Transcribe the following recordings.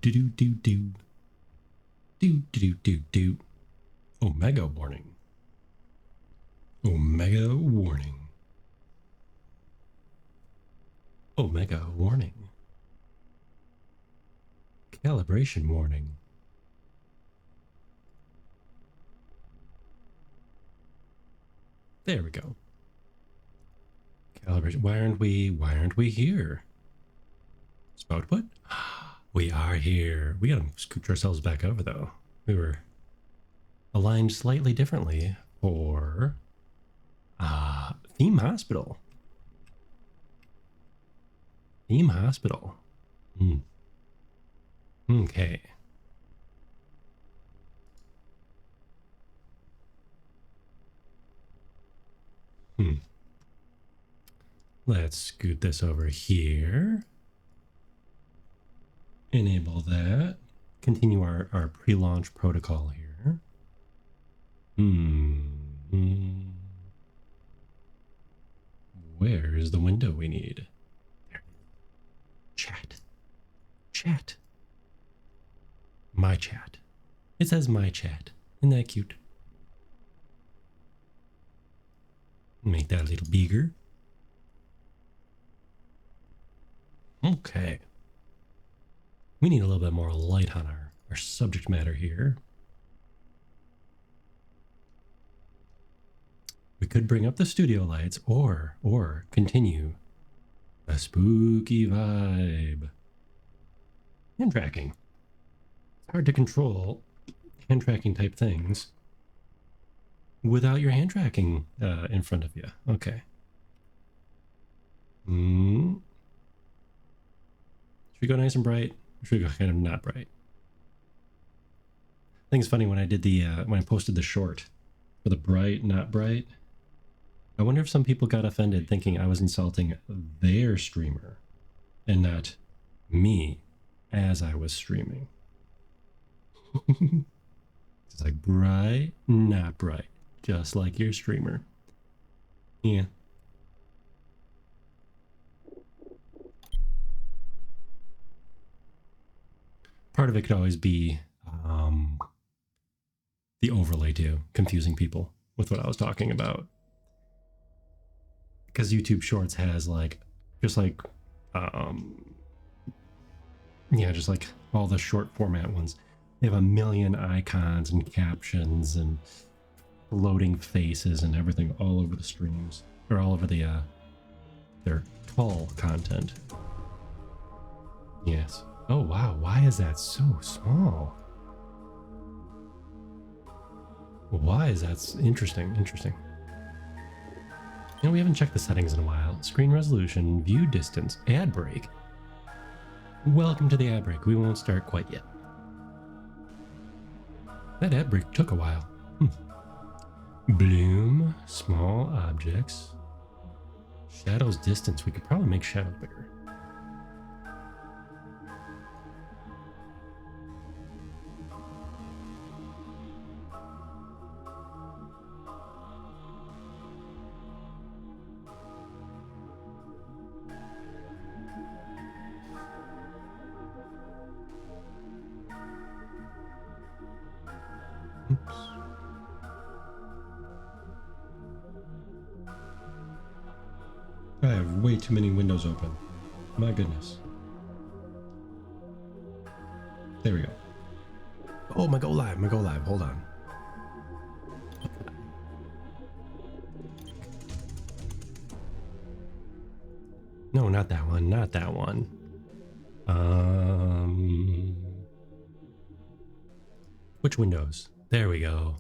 do do do do do do do do. Omega warning. Omega warning. Omega warning. Calibration warning. There we go. Calibration. Why aren't we here? Spout what? We are here. We gotta scooch ourselves back over though. We were aligned slightly differently for Theme Hospital. Theme Hospital. Okay. Let's scoot this over here. Enable that. Continue our pre-launch protocol here. Where is the window we need? There. Chat. Chat. My chat. It says my chat. Isn't that cute? Make that a little bigger. Okay. We need a little bit more light on our subject matter here. We could bring up the studio lights or continue a spooky vibe. Hand tracking. It's hard to control hand tracking type things without your hand tracking in front of you. Okay. Should we go nice and bright? Or should we go kind of not bright? I think it's funny when I did the when I posted the short for the bright, not bright. I wonder if some people got offended thinking I was insulting their streamer and not me as I was streaming. It's like bright, not bright, just like your streamer. Yeah. Part of it could always be the overlay too, confusing people with what I was talking about. Because YouTube Shorts has just like all the short format ones. They have a million icons and captions and floating faces and everything all over the streams, or all over the their tall content. Yes. Oh wow, why is that so small? Why is that interesting? Interesting. You know, we haven't checked the settings in a while. Screen resolution, view distance, ad break. Welcome to the ad break. We won't start quite yet. That ad break took a while. Bloom, small objects. Shadows distance. We could probably make shadows bigger. I have way too many windows open. My goodness. There we go. Oh, my go live. Hold on. No, not that one. Not that one. Which windows? There we go.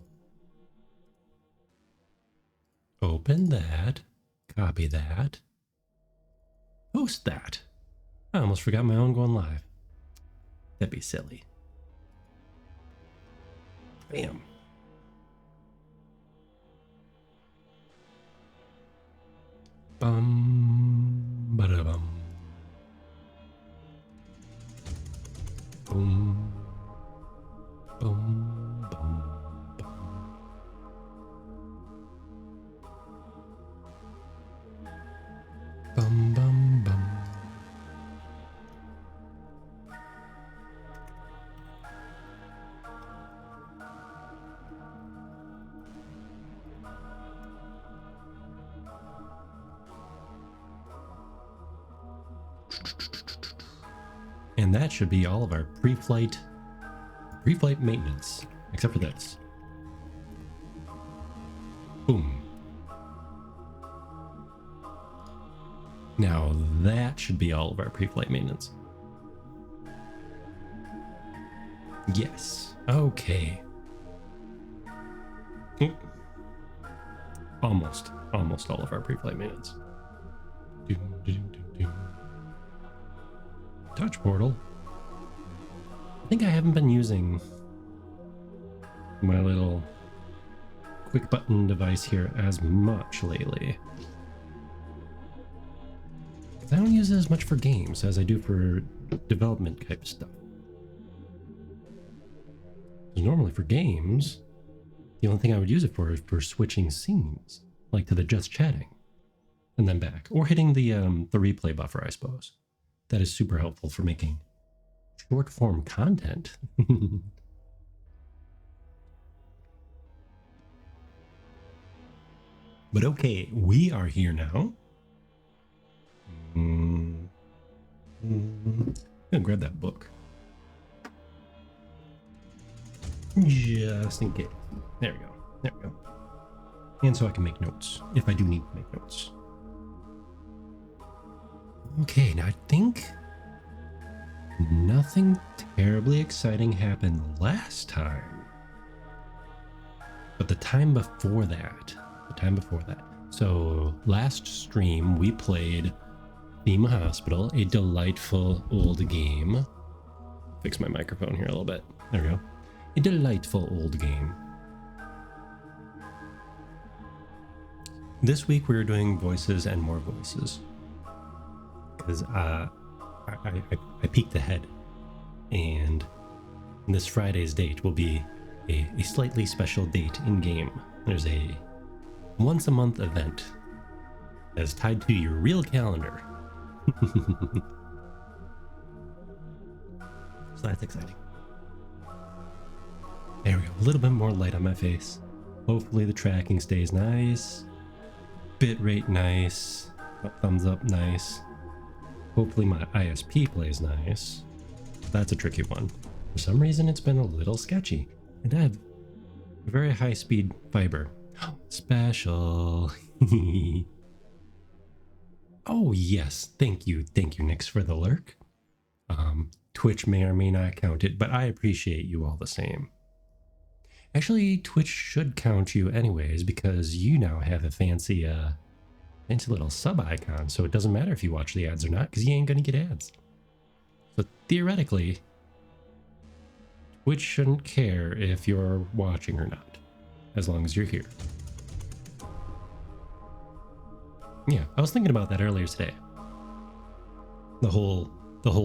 Open that. Copy that. Post that. I almost forgot my own going live. That'd be silly. Bam. Bum, ba-da-bum. Boom. Boom, boom, boom. Bum, bum, bum. And that should be all of our pre-flight maintenance, except for this. Boom. Now that should be all of our pre-flight maintenance. Yes. Okay. Almost all of our pre-flight maintenance. Touch portal. I think I haven't been using my little quick button device here as much lately. I don't use it as much for games as I do for development type stuff. Normally for games, the only thing I would use it for is for switching scenes, like to the just chatting, and then back, or hitting the replay buffer, I suppose. That is super helpful for making short form content. But okay, we are here now. I'm gonna grab that book. Just in case. There we go. There we go. And so I can make notes, if I do need to make notes. Okay, now I think nothing terribly exciting happened last time. But the time before that. So last stream we played Theme Hospital, a delightful old game. Fix my microphone here a little bit. There we go. A delightful old game. This week we're doing voices and more voices. Because I peeked ahead. And this Friday's date will be a slightly special date in game. There's a once a month event that is tied to your real calendar. So that's exciting. There we go. A little bit more light on my face. Hopefully the tracking stays nice. Bitrate nice. Thumbs up nice. Hopefully my ISP plays nice. That's a tricky one. For some reason it's been a little sketchy. And I have very high speed fiber. Special. Oh yes, thank you Nix for the lurk. Twitch may or may not count it, but I appreciate you all the same. Actually, Twitch should count you anyways, because you now have a fancy little sub icon, so it doesn't matter if you watch the ads or not, because you ain't gonna get ads. So theoretically, Twitch shouldn't care if you're watching or not, as long as you're here. Yeah, I was thinking about that earlier today. The whole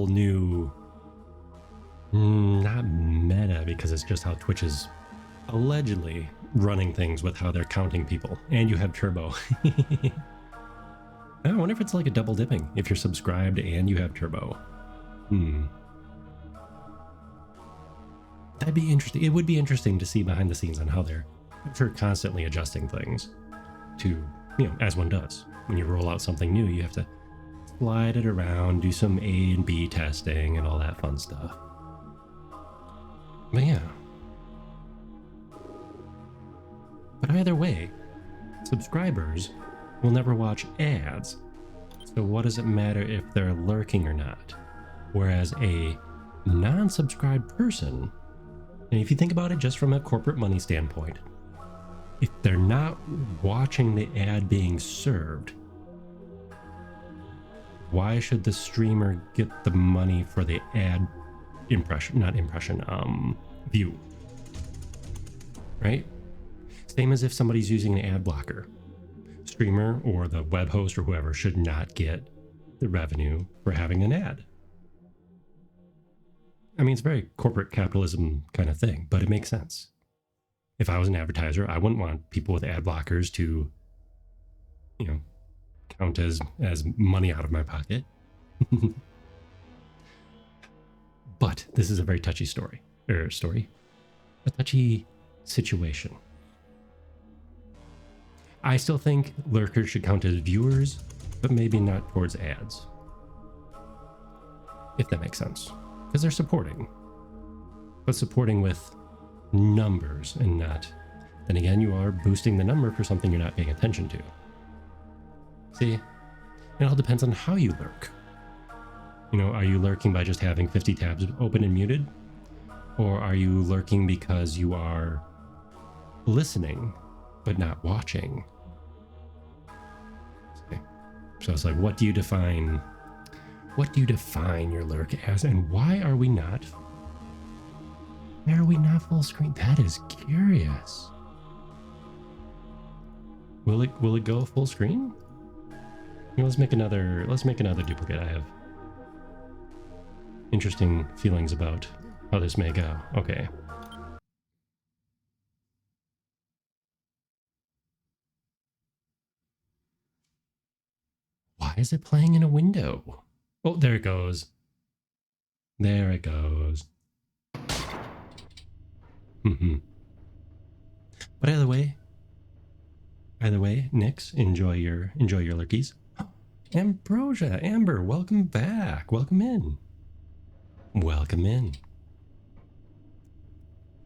new, not meta, because it's just how Twitch is allegedly running things with how they're counting people. And you have turbo. I wonder if it's like a double dipping if you're subscribed and you have turbo. That'd be interesting. It would be interesting to see behind the scenes on how they're, I'm sure, constantly adjusting things to, as one does. When you roll out something new, you have to slide it around, do some A and B testing and all that fun stuff. But yeah. But either way, subscribers will never watch ads. So what does it matter if they're lurking or not? Whereas a non-subscribed person, and if you think about it just from a corporate money standpoint, if they're not watching the ad being served, why should the streamer get the money for the ad view? Right? Same as if somebody's using an ad blocker. Streamer or the web host or whoever should not get the revenue for having an ad. I mean, it's a very corporate capitalism kind of thing, but it makes sense. If I was an advertiser, I wouldn't want people with ad blockers to, count as money out of my pocket. But this is a very touchy a touchy situation. I still think lurkers should count as viewers, but maybe not towards ads. if that makes sense. Because they're supporting. But supporting with numbers and not... Then again, you are boosting the number for something you're not paying attention to. See? It all depends on how you lurk. You know, are you lurking by just having 50 tabs open and muted? Or are you lurking because you are listening, but not watching? See? So it's like, what do you define your lurk as, and why are we not full screen? That is curious. Will it go full screen? You know, let's make another duplicate. I have interesting feelings about how this may go. Okay. Why is it playing in a window? Oh, there it goes. There it goes. But either way, Nix, enjoy your lurkies. Ambrosia, Amber, welcome back. Welcome in. Welcome in.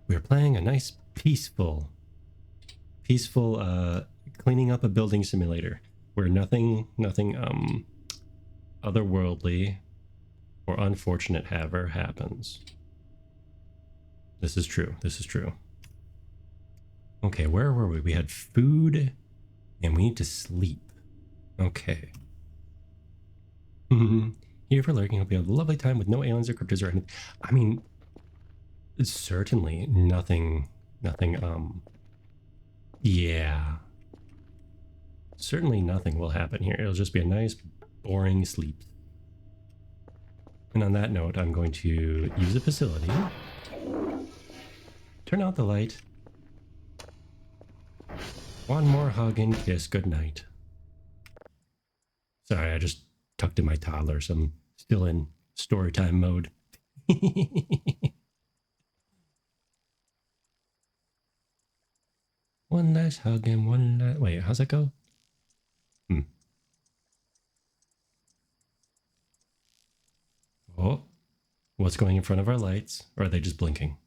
We're playing a nice peaceful cleaning up a building simulator where nothing otherworldly or unfortunate ever happens. This is true. This is true. Okay, where were we? We had food and we need to sleep. Okay. Here for lurking. Hope you have a lovely time with no aliens or cryptids or anything. I mean, certainly nothing, yeah. Certainly nothing will happen here. It'll just be a nice, boring sleep. And on that note, I'm going to use the facility. Turn out the light. One more hug and kiss. Good night. Sorry, I just tucked in my toddler, so I'm still in story time mode. One last hug and one last... Wait, how's that go? Oh, what's going in front of our lights? Or are they just blinking?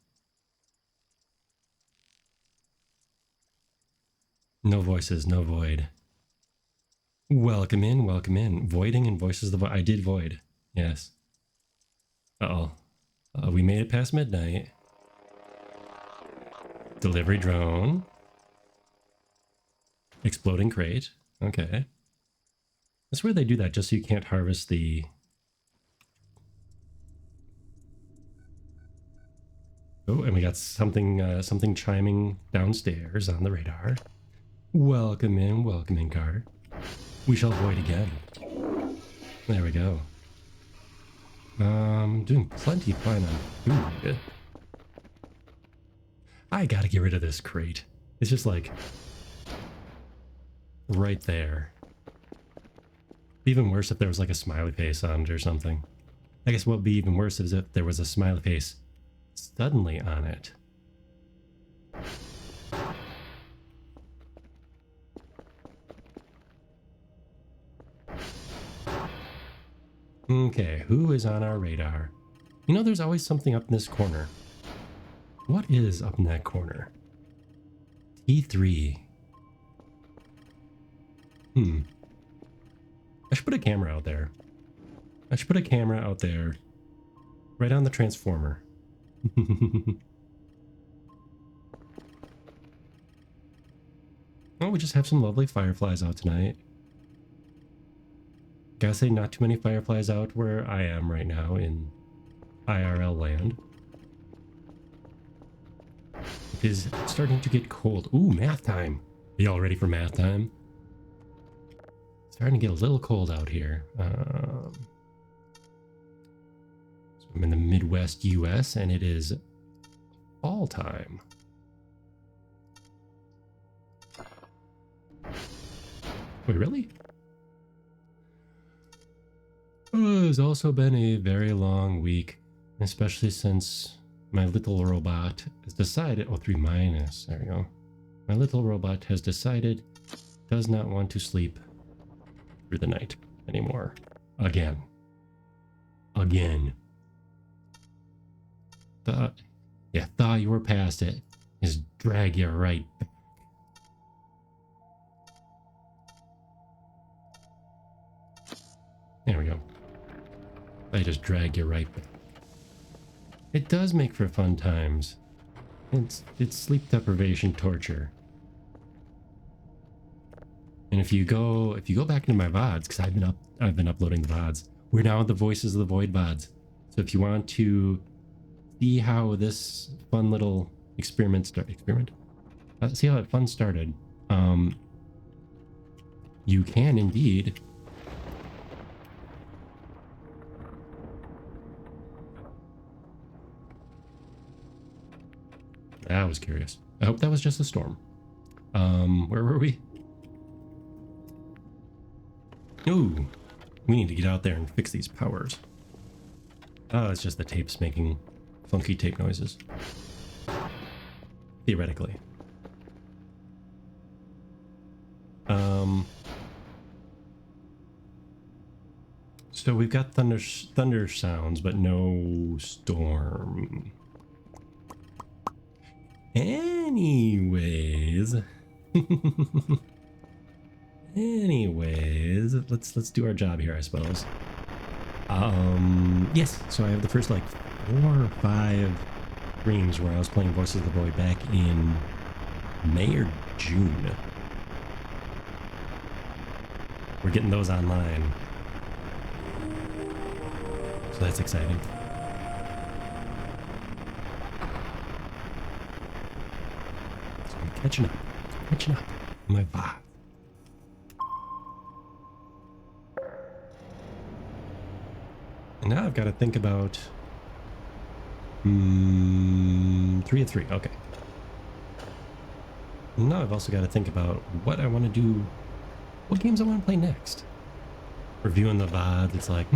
No voices, no void. Welcome in, welcome in. Voiding and voices the void. I did void. Yes. Uh-oh. We made it past midnight. Delivery drone. Exploding crate. Okay. That's where they do that just so you can't harvest the... Oh, and we got something chiming downstairs on the radar. Welcome in, car. We shall void again. There we go. Doing plenty fine on food. I gotta get rid of this crate. It's just like right there. Even worse if there was like a smiley face on it or something. I guess what would be even worse is if there was a smiley face suddenly on it. Okay, who is on our radar? You know, there's always something up in this corner. What is up in that corner? T3. I should put a camera out there. Right on the transformer. Oh, we just have some lovely fireflies out tonight. Gotta say, not too many fireflies out where I am right now in IRL land. It is starting to get cold. Ooh, math time. Are y'all ready for math time? Starting to get a little cold out here. So I'm in the Midwest US and it is fall time. Wait, really? Oh, it's also been a very long week, especially since my little robot has decided... Oh, 3 minus. There we go. My little robot has decided does not want to sleep through the night anymore. Again. Again. Thought you were past it. Just drag you right back. There we go. I just drag you right back. It does make for fun times. It's sleep deprivation torture. And if you go back into my VODs, because I've been uploading the VODs. We're now at the Voices of the Void VODs. So if you want to see how this fun little see how that fun started, you can indeed I was curious. I hope that was just a storm. Where were we? Ooh, we need to get out there and fix these powers. Oh, it's just the tapes making funky tape noises. Theoretically. So we've got thunder sounds, but no storm. Anyways. Let's do our job here, I suppose. Yes, so I have the first like 4 or 5 streams where I was playing Voices of the Void back in May or June. We're getting those online. So that's exciting. So I'm catching up my vibe. And now I've got to think about 3 of 3. Okay. Now I've also got to think about what I want to do, what games I want to play next. Reviewing the VODs, it's like,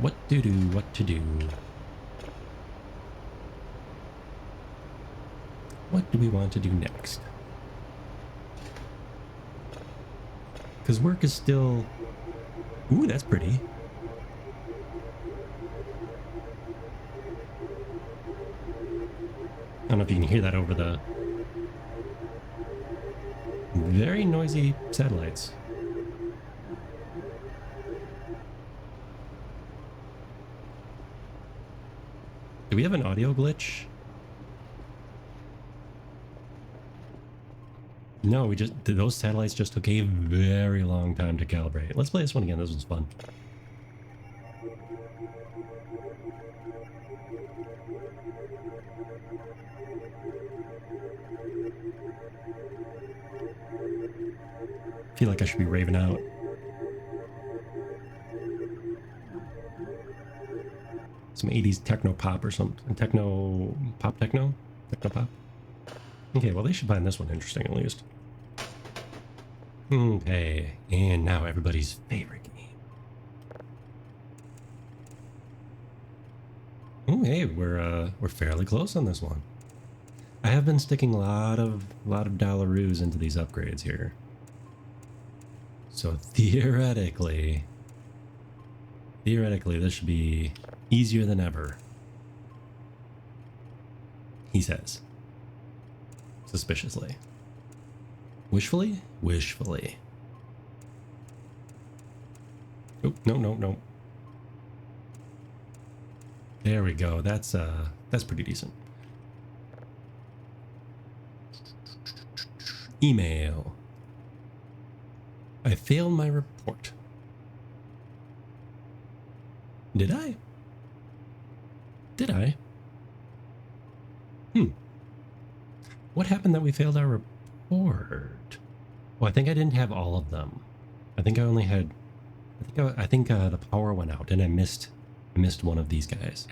what to do. What do we want to do next? Because work is still... Ooh, that's pretty. I don't know if you can hear that over the very noisy satellites. Do we have an audio glitch? No, those satellites just took a very long time to calibrate. Let's play this one again. This was fun. I feel like I should be raving out. Some 80s techno pop or something. Techno pop. Okay, well they should find this one interesting at least. Okay, and now everybody's favorite game. Oh, hey, we're fairly close on this one. I have been sticking a lot of dollaroos into these upgrades here. So theoretically, this should be easier than ever. He says. Suspiciously. Wishfully? Wishfully. Oh, no. There we go. That's pretty decent. Email. I failed my report. Did I? What happened that we failed our report? Well, I think I didn't have all of them. I think I only had... I think the power went out and I missed one of these guys.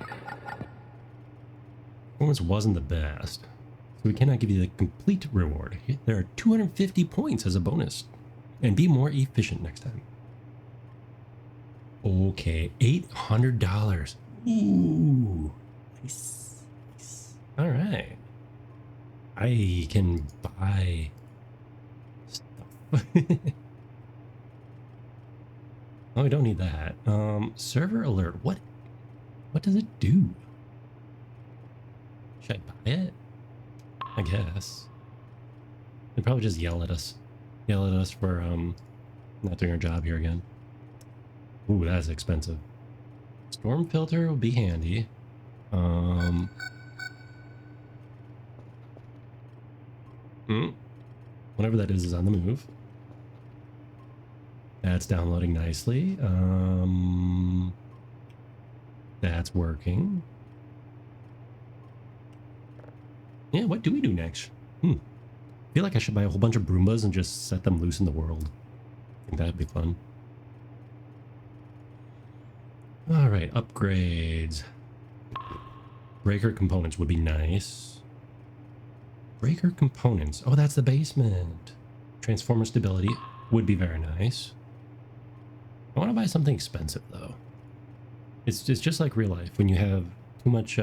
Performance wasn't the best. So we cannot give you the complete reward. There are 250 points as a bonus. And be more efficient next time. Okay, $800. Ooh, nice. All right. I can buy stuff. Oh, we don't need that. Server alert. What What does it do? Should I buy it? I guess. They'd probably just yell at us. Yell at us for not doing our job here again. Ooh, that's expensive. Storm filter will be handy. Whatever that is on the move. That's downloading nicely. That's working. Yeah, what do we do next? I feel like I should buy a whole bunch of Broombas and just set them loose in the world. I think that'd be fun. All right, upgrades. Breaker components would be nice. Breaker components. Oh, that's the basement. Transformer stability would be very nice. I want to buy something expensive though. It's just like real life when you have too much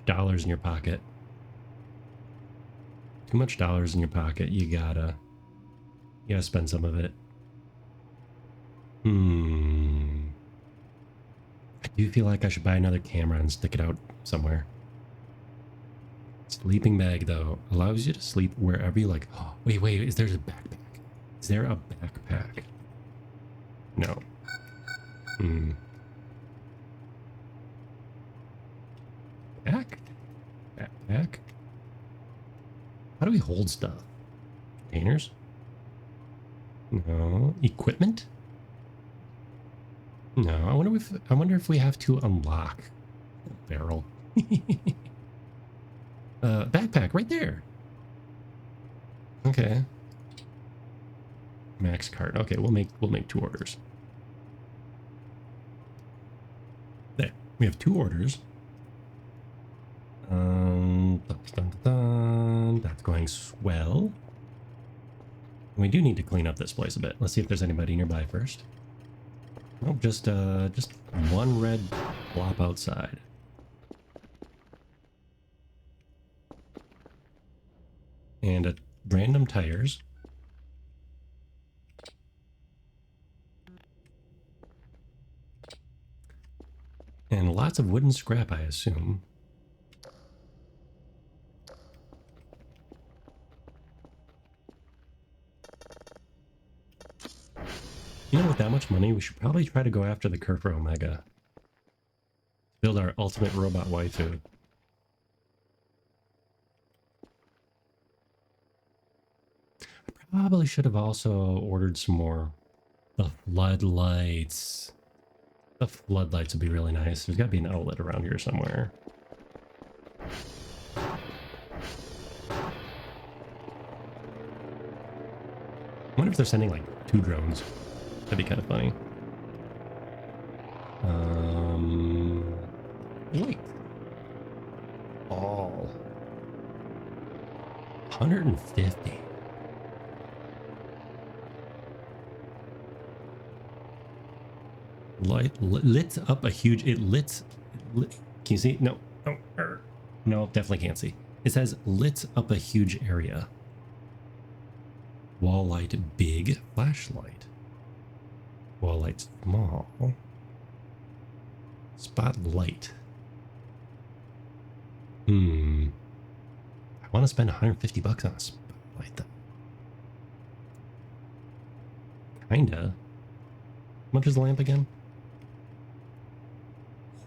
dollars in your pocket. Too much dollars in your pocket, you gotta spend some of it. I do feel like I should buy another camera and stick it out somewhere. Sleeping bag though allows you to sleep wherever you like. Oh, wait, is there a backpack? Is there a backpack? No. Backpack? How do we hold stuff? Containers? No. Equipment? No. I wonder if we have to unlock a barrel. Backpack right there. Okay. Max cart. Okay, we'll make 2 orders. There. We have 2 orders. That's going swell. We do need to clean up this place a bit. Let's see if there's anybody nearby first. Nope, just one red blop outside. And random tires. And lots of wooden scrap, I assume. You know, with that much money, we should probably try to go after the Kerfur Omega. Build our ultimate robot waifu. I probably should have also ordered some more. The floodlights. The floodlights would be really nice. There's got to be an outlet around here somewhere. I wonder if they're sending like 2 drones. That'd be kind of funny. Wait. All. 150. Lit up a huge. Can you see? No. No, definitely can't see. It says lit up a huge area. Wall light big, flashlight. Wall light small. Spotlight. I want to spend 150 bucks on a spotlight though. Kinda. How much is the lamp again?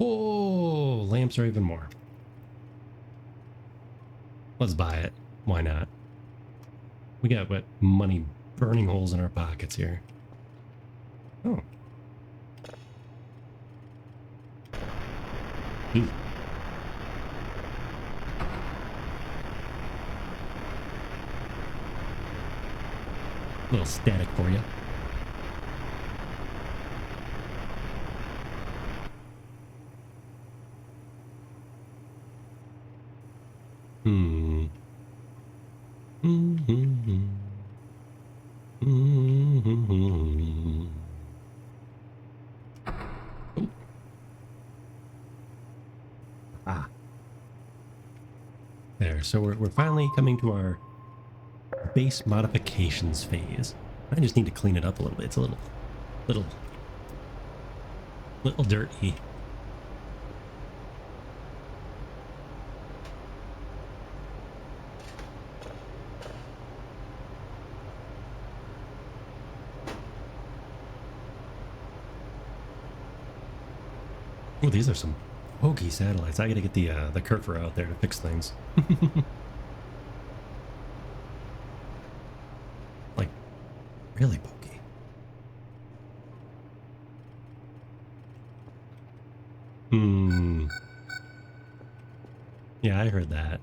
Oh, lamps are even more. Let's buy it. Why not? We got what money burning holes in our pockets here. Oh. Ooh. Little static for you. There, so we're finally coming to our base modifications phase. I just need to clean it up a little bit. It's a little dirty. Oh, these are some pokey satellites. I gotta get the Kerfer out there to fix things. Like, really pokey. Hmm. Yeah, I heard that.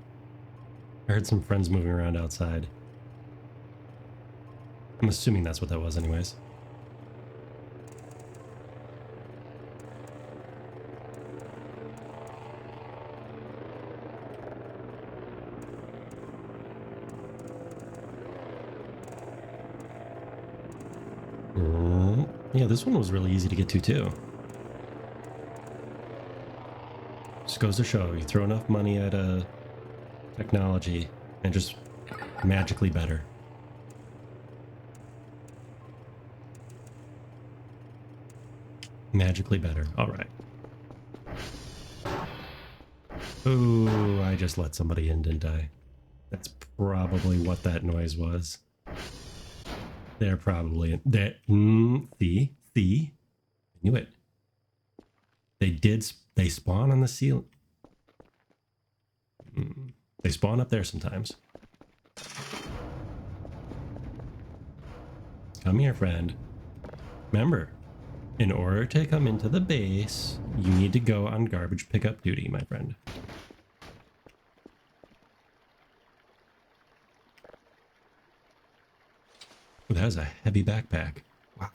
I heard some friends moving around outside. I'm assuming that's what that was anyways. Yeah, this one was really easy to get to too. Just goes to show, you throw enough money at technology and just magically better. Magically better. All right. Oh, I just let somebody in, didn't I? That's probably what that noise was. They're probably that. See, I knew it. They did. They spawn on the ceiling. They spawn up there sometimes. Come here, friend. Remember, in order to come into the base, you need to go on garbage pickup duty, my friend. Ooh, that was a heavy backpack. Wow.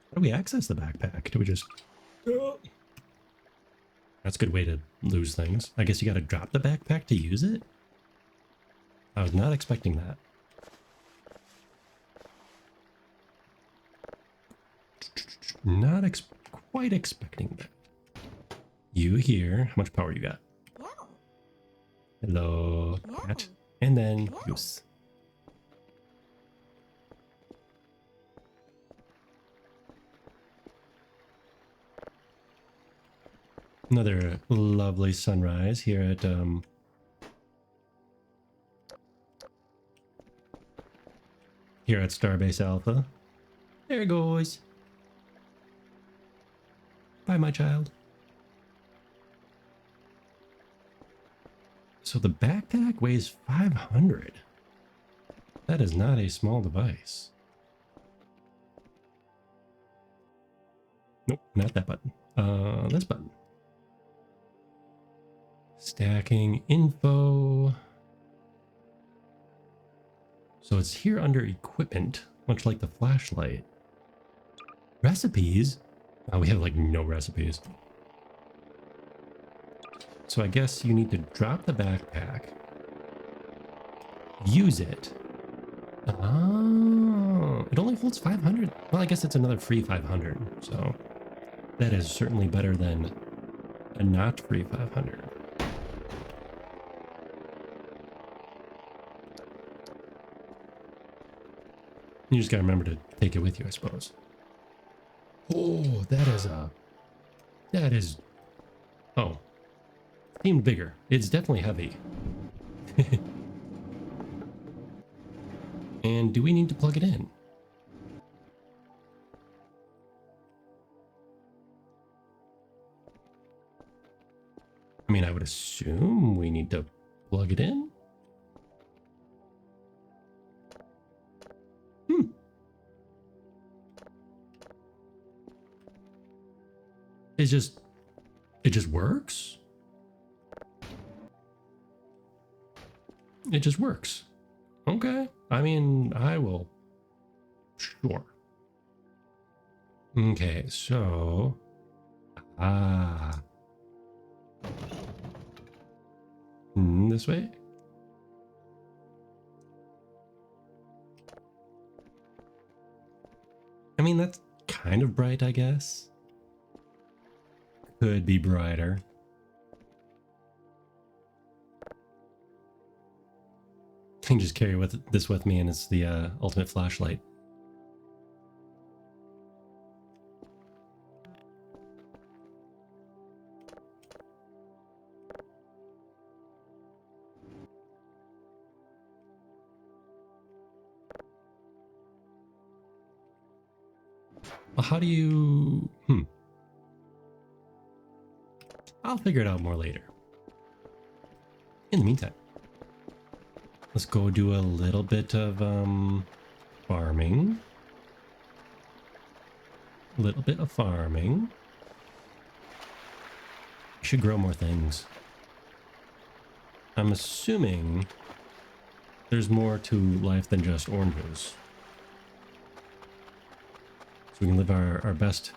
How do we access the backpack? Do we just... That's a good way to lose things. I guess you gotta drop the backpack to use it? I was not expecting that. Not quite expecting that. You here. How much power you got? Hello, cat. And then goose. Another lovely sunrise here at Starbase Alpha. There it goes. Bye, my child. So the backpack weighs 500. That is not a small device. Nope, not that button. This button. Stacking info. So it's here under equipment, much like the flashlight. Recipes? Oh, we have like no recipes. So I guess you need to drop the backpack. Use it. Oh, it only holds 500. Well, I guess it's another free 500. So that is certainly better than a not free 500. You just gotta remember to take it with you, I suppose. Oh, that is, oh, seemed bigger. It's definitely heavy. And do we need to plug it in? I mean, I would assume we need to plug it in. It just works. It just works. Okay. I mean, I will. Sure. Okay, so. This way? I mean, that's kind of bright, I guess. Could be brighter. I can just carry this with me, and it's the ultimate flashlight. Well, how do you... I'll figure it out more later. In the meantime, let's go do a little bit of farming. A little bit of farming. Should grow more things. I'm assuming there's more to life than just oranges. So we can live our best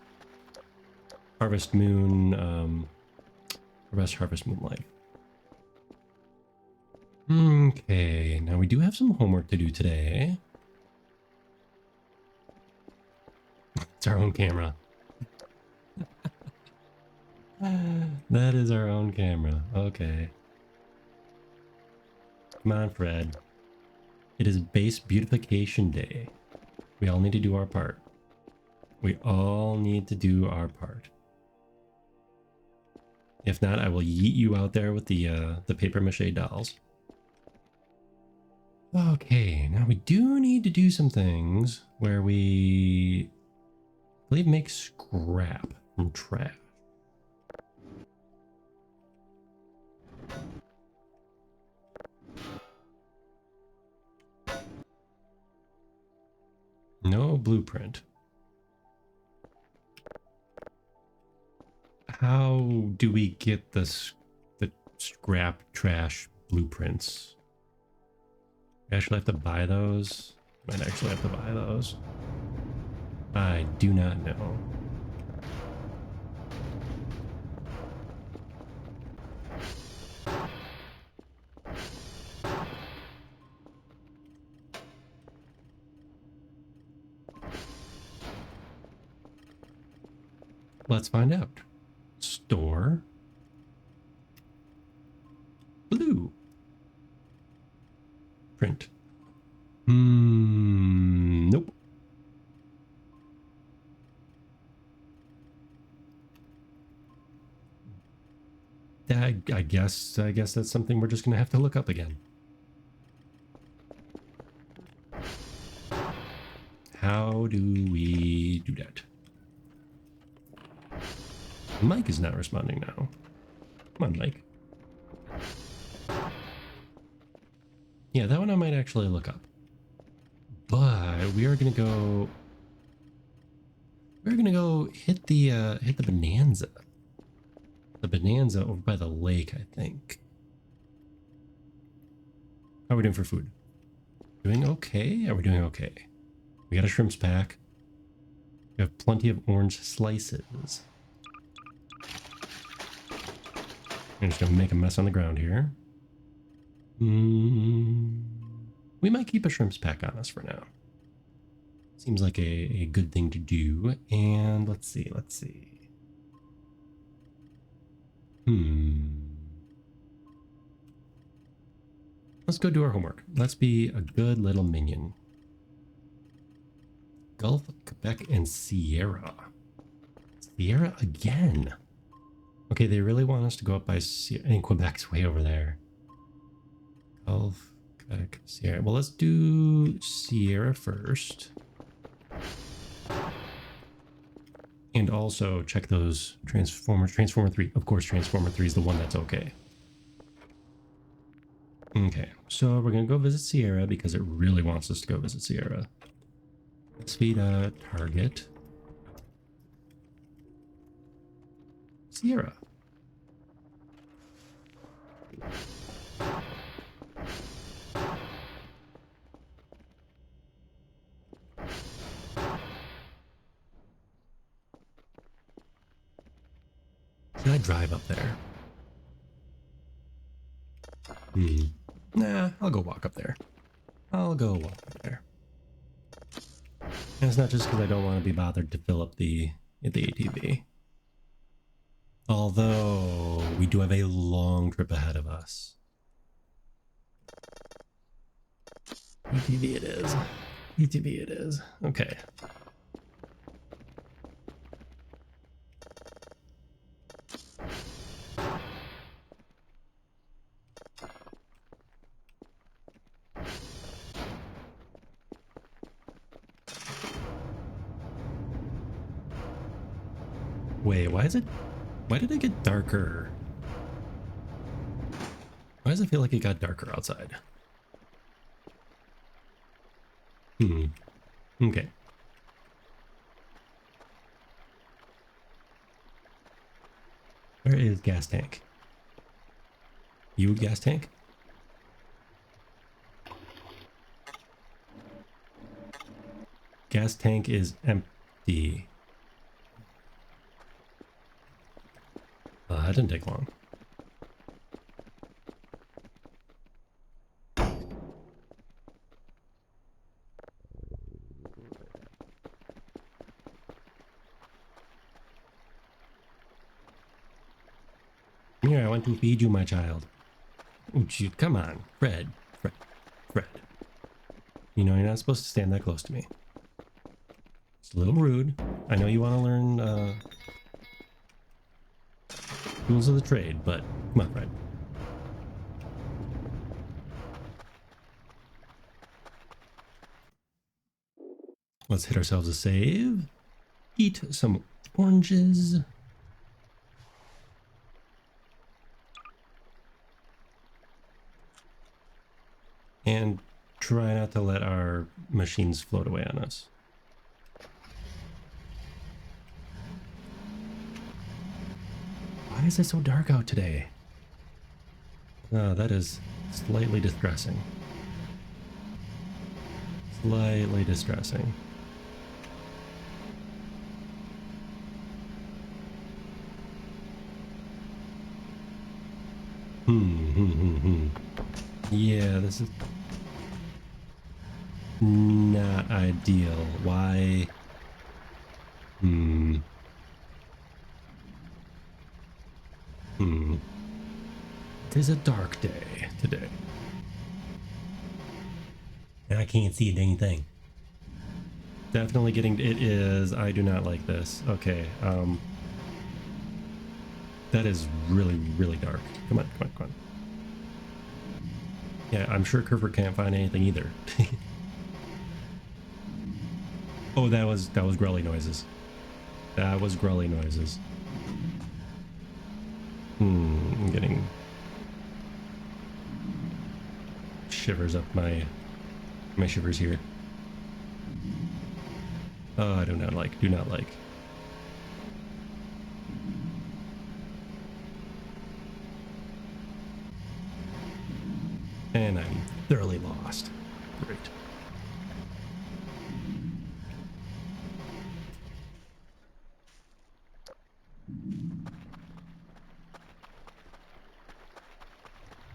Harvest Moon, our best Harvest Moon life. Okay, now we do have some homework to do today. It's our own camera. That is our own camera. Okay. Come on, Fred. It is Base Beautification Day. We all need to do our part. We all need to do our part. If not, I will yeet you out there with the paper mache dolls. Okay, now we do need to do some things where we, I believe, make scrap from trash. No blueprint. How do we get the scrap trash blueprints? We actually have to buy those? Might actually have to buy those. I do not know. Let's find out. Store. Blue. Print. Nope. I guess that's something we're just gonna have to look up again. How do we do that? Mike is not responding now. Come on, Mike. Yeah, that one I might actually look up. But we are gonna go. We're gonna go hit the Bonanza. The Bonanza over by the lake, I think. How are we doing for food? Doing okay? Are we doing okay? We got a shrimps pack. We have plenty of orange slices. I'm just gonna make a mess on the ground here. We might keep a shrimps pack on us for now. Seems like a good thing to do. And let's see. Let's go do our homework. Let's be a good little minion. Gulf, Quebec, and Sierra. Sierra again. Okay, they really want us to go up by Sierra, and Quebec's way over there. Gulf, Quebec, Sierra. Well, let's do Sierra first. And also check those Transformers. Transformer 3. Of course, Transformer 3 is the one that's okay. Okay, so we're going to go visit Sierra because it really wants us to go visit Sierra. Let's feed a target. Sierra. Should I drive up there? Nah, I'll go walk up there. And it's not just because I don't want to be bothered to fill up the ATV. Although, we do have a long trip ahead of us. ATV it is. ATV it is. Okay. Wait, why is it? Why did it get darker? Why does it feel like it got darker outside? Okay. Where is gas tank? You gas tank? Gas tank is empty. That didn't take long. Here, I want to feed you, my child. Oh, shoot, come on. Fred. Fred. Fred. You know, you're not supposed to stand that close to me. It's a little rude. I know you want to learn, tools of the trade, but come on, Fred. Let's hit ourselves a save. Eat some oranges. And try not to let our machines float away on us. Why is it so dark out today? That is slightly distressing. Slightly distressing. Yeah, this is not ideal. Why? It is a dark day today. And I can't see a dang thing. Definitely getting... It is... I do not like this. Okay, that is really, really dark. Come on, come on, come on. Yeah, I'm sure Kerfert can't find anything either. Oh, that was growly noises. That was growly noises. I'm getting shivers up my shivers here. Oh, I do not like. And I'm thoroughly lost. Great.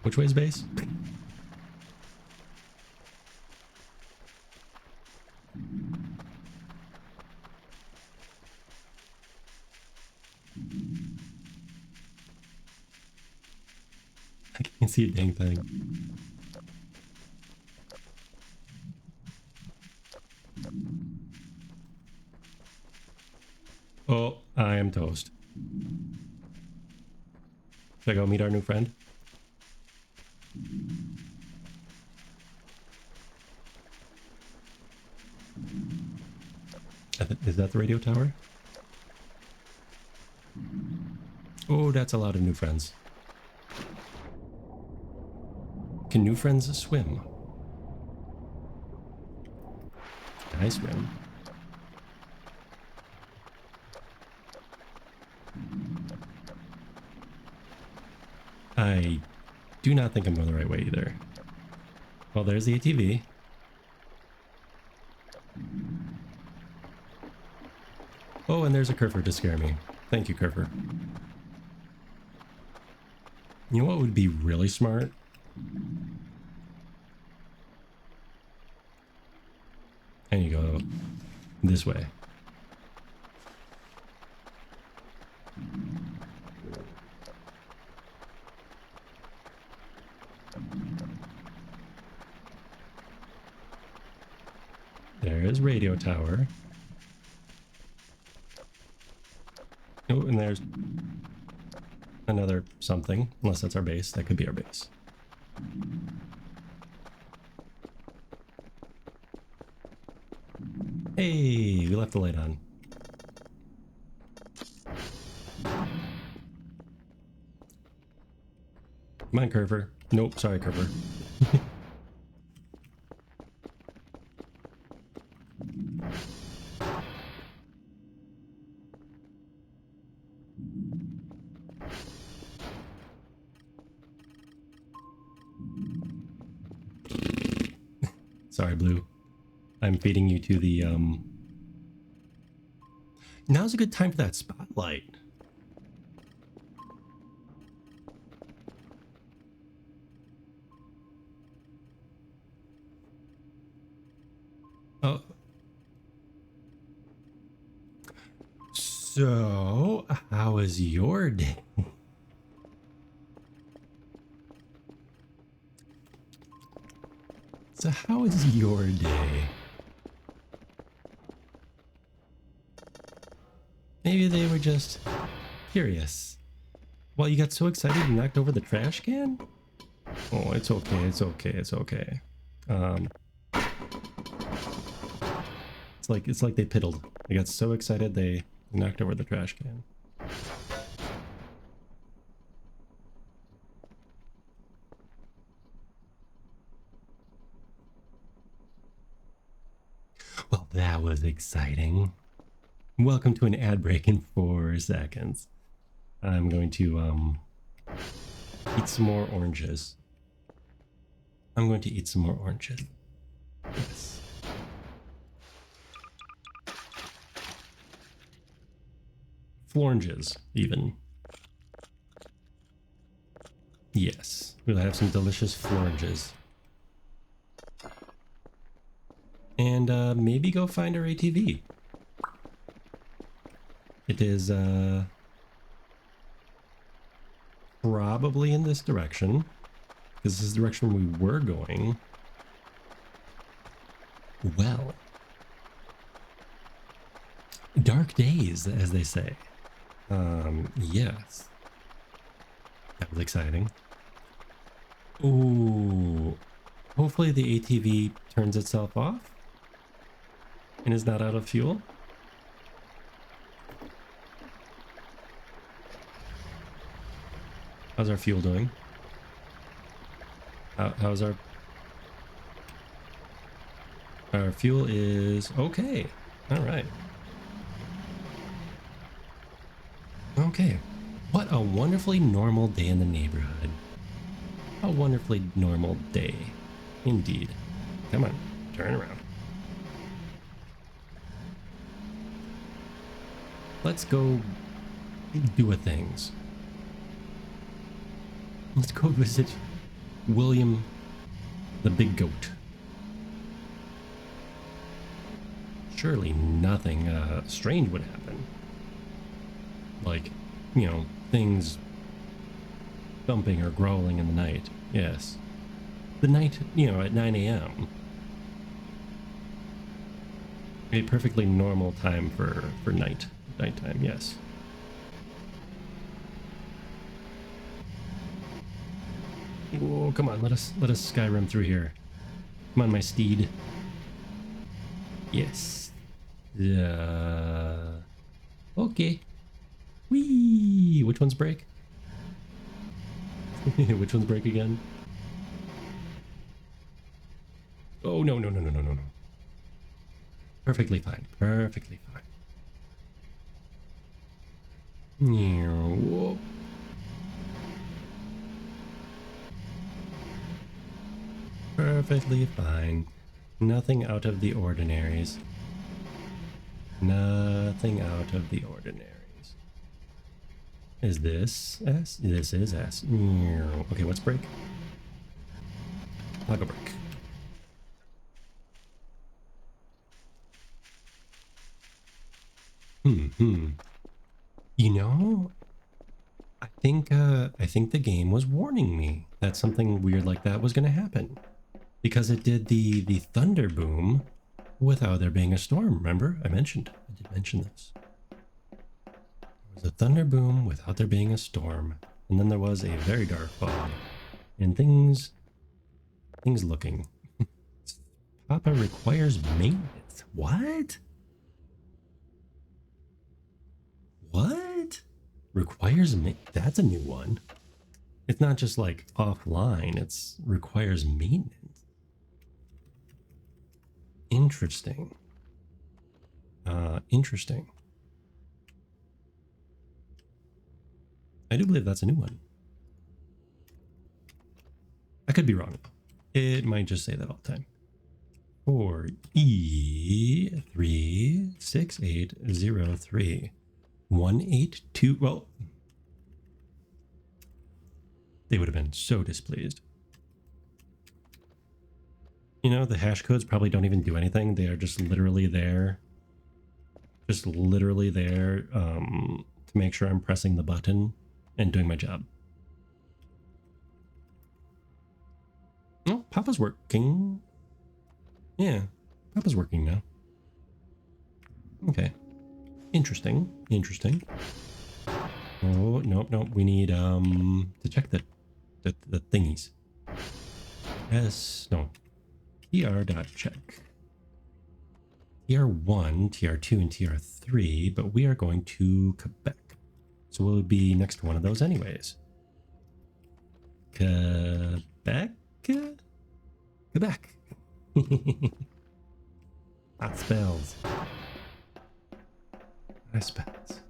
Which way is base? I can't see a dang thing. Oh, I am toast. Should I go meet our new friend? Is that the radio tower? Oh, that's a lot of new friends. Can new friends swim? Can I swim? I do not think I'm going the right way either. Well, there's the ATV. Oh, and there's a Kerfert to scare me. Thank you, Kerfert. You know what would be really smart? And you go this way. There is radio tower. Oh, and there's another something. Unless that's our base. That could be our base. Hey, we left the light on. Come on, Curver. Nope, sorry, Curver. Sorry, Blue. I'm feeding you to the, Now's a good time for that spotlight. Oh. So, how was your day? So, how was your day? Maybe they were just curious. Well, you got so excited you knocked over the trash can? Oh, it's okay, it's okay, it's okay. It's like they piddled. They got so excited they knocked over the trash can. Well, that was exciting. Welcome to an ad break in 4 seconds. I'm going to eat some more oranges. I'm going to eat some more oranges. Yes. Floranges, even. Yes, we'll have some delicious floranges. And maybe go find our ATV. It is probably in this direction, because this is the direction we were going. Well, dark days, as they say. Yes. That was exciting. Ooh. Hopefully the ATV turns itself off and is not out of fuel. How's our fuel doing? How's our fuel is okay. All right. Okay. What a wonderfully normal day in the neighborhood. A wonderfully normal day. Indeed. Come on, turn around. Let's go do a things. Let's go visit William the Big Goat. Surely nothing strange would happen. Like, you know, things thumping or growling in the night. Yes. The night, you know, at 9 a.m. A perfectly normal time for nighttime, yes. Oh, come on, let us Skyrim through here. Come on, my steed. Yes. Okay. Whee! Which one's break? Which one's break again? Oh, no. Perfectly fine. Perfectly fine. Whoop. Perfectly fine. Nothing out of the ordinaries. Nothing out of the ordinaries. Is this S? This is S. Okay, what's break? I'll go break. You know, I think the game was warning me that something weird like that was going to happen, because it did the thunder boom without there being a storm. Remember, I did mention this. There was a thunder boom without there being a storm, and then there was a very dark fog, and things looking. Papa requires maintenance. What? What? Requires maintenance? That's a new one. It's not just like offline, it's requires maintenance. Interesting. Interesting. I do believe that's a new one. I could be wrong. It might just say that all the time. 4E36803 182. Well, they would have been so displeased. You know, the hash codes probably don't even do anything. They are just literally there. Just literally there to make sure I'm pressing the button and doing my job. Oh, Papa's working. Yeah, Papa's working now. Okay. Interesting. Interesting. Oh, nope, nope. We need to check the thingies. No. TR.check. TR1, TR2, and TR3, but we are going to Quebec. So we'll be next to one of those anyways. Quebec? Quebec. That spells. I spells.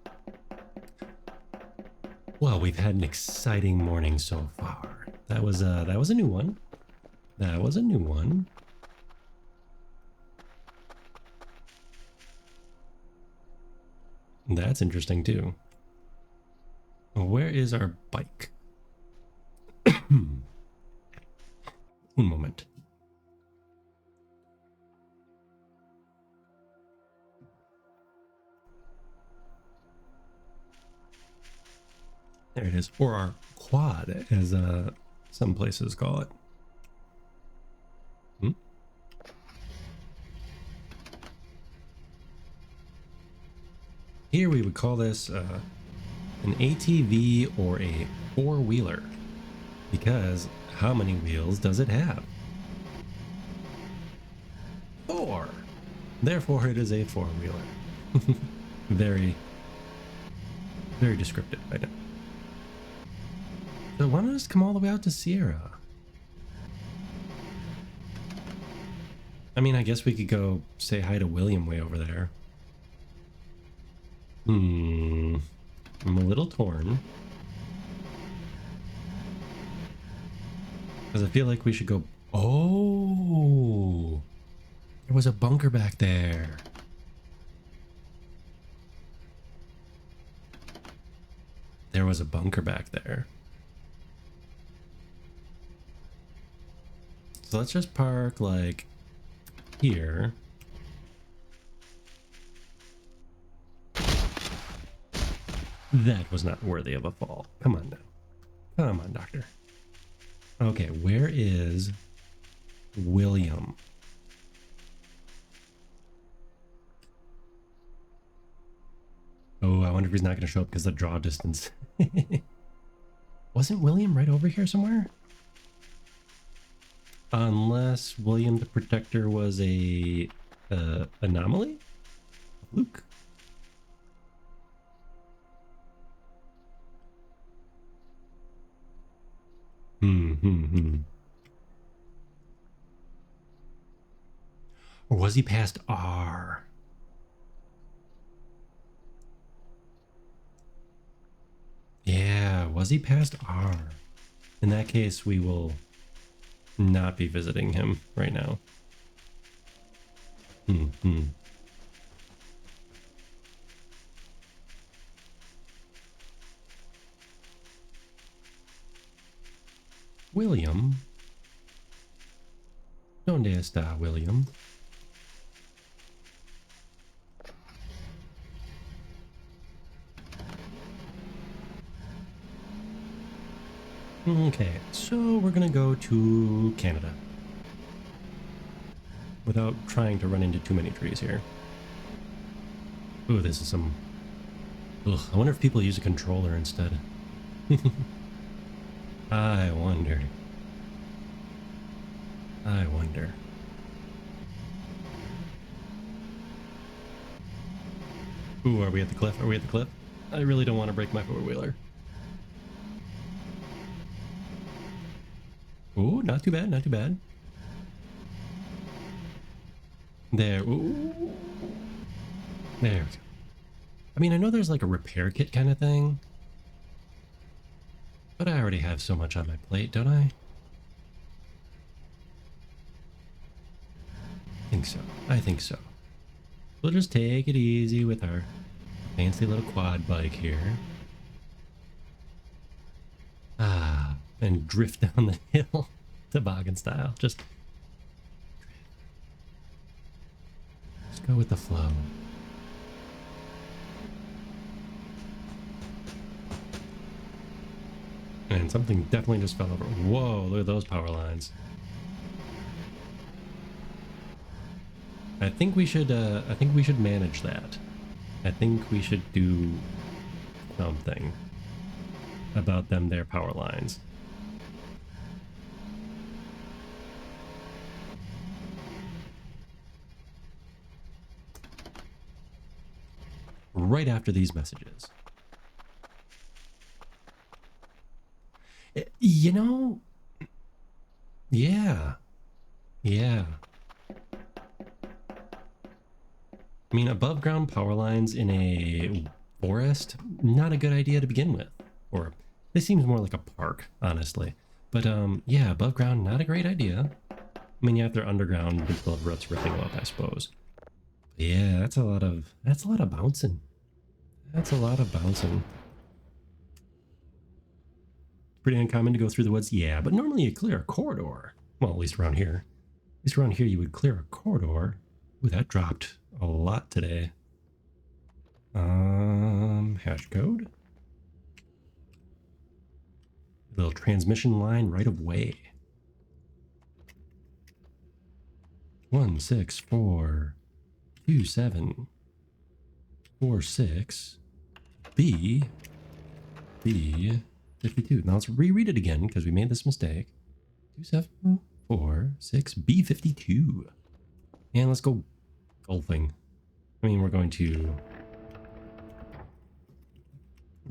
Well, we've had an exciting morning so far. That was a new one. That was a new one. That's interesting too. Where is our bike? Un moment. There it is. Or our quad, as some places call it. Here we would call this an ATV or a four-wheeler, because how many wheels does it have? 4. Therefore, it is a four-wheeler. Very, very descriptive, I know. So why don't I just come all the way out to Sierra? I mean, I guess we could go say hi to William way over there. I'm a little torn. Because I feel like we should go... Oh! There was a bunker back there. There was a bunker back there. So let's just park, like, here. That was not worthy of a fall. Come on now. Come on, doctor. Okay, where is William? Oh, I wonder if he's not going to show up because of the draw distance. Wasn't William right over here somewhere? Unless William the Protector was a anomaly? Luke? Or was he past R? Yeah, was he past R? In that case, we will not be visiting him right now. William? ¿Dónde está William? Okay, so we're gonna go to Canada. Without trying to run into too many trees here. Ooh, this is some... Ugh, I wonder if people use a controller instead. I wonder. I wonder. Ooh, are we at the cliff? Are we at the cliff? I really don't want to break my four-wheeler. Oh, not too bad, not too bad. There. Ooh. There we go. I mean, I know there's like a repair kit kind of thing, but I already have so much on my plate, don't I? I think so. I think so. We'll just take it easy with our fancy little quad bike here. Ah, and drift down the hill toboggan style. Just go with the flow. And something definitely just fell over. Whoa, look at those power lines. I think we should manage that. I think we should do something about their power lines. Right after these messages. You know, yeah. I mean, above ground power lines in a forest, not a good idea to begin with. Or this seems more like a park, honestly. But yeah, above ground, not a great idea. I mean, yeah, if they're underground, you can still have roots ripping up, I suppose. But yeah, that's a lot of bouncing. That's a lot of bouncing. Pretty uncommon to go through the woods, yeah, but normally you clear a corridor. Well, at least around here. At least around here you would clear a corridor. Ooh, that dropped a lot today. Hash code. Little transmission line right of way. 1642746 B 52. Now let's reread it again because we made this mistake. 2746 B52. And let's go golfing. I mean, we're going to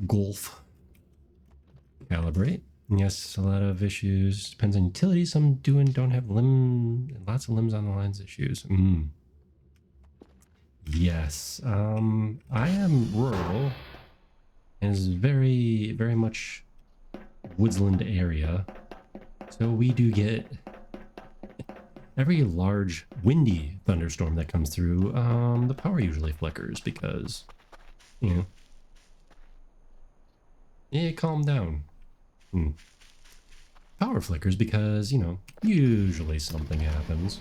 golf. Calibrate. Yes, a lot of issues. Depends on utilities. Some don't have lots of limbs on the lines issues. Yes. I am rural and is very, very much woodsland area. So we do get every large windy thunderstorm that comes through, the power usually flickers because, you know, calm down. Power flickers because, you know, usually something happens.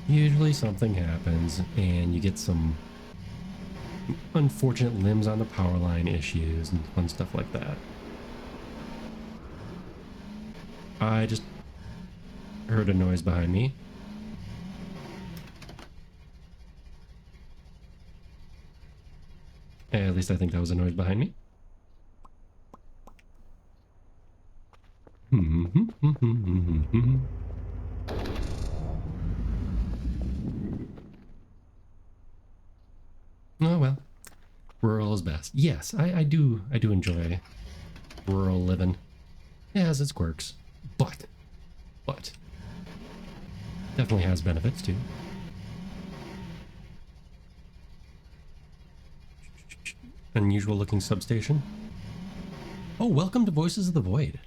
Usually something happens and you get some unfortunate limbs on the power line issues and fun stuff like that. I just heard a noise behind me. At least I think that was a noise behind me. Oh well, rural is best. Yes, I do enjoy rural living. It has its quirks, but definitely has benefits too. Unusual looking substation. Oh, welcome to Voices of the Void.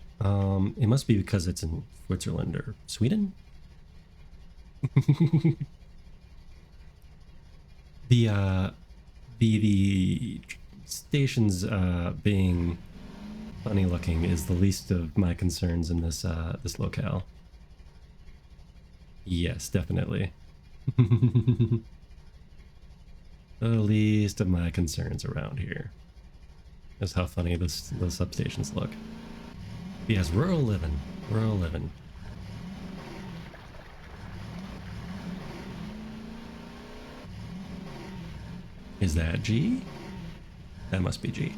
It must be because it's in Switzerland or Sweden. The stations being funny looking is the least of my concerns in this this locale. Yes, definitely. The least of my concerns around here is how funny those substations look. Yes, rural living. Rural living. Is that G? That must be G.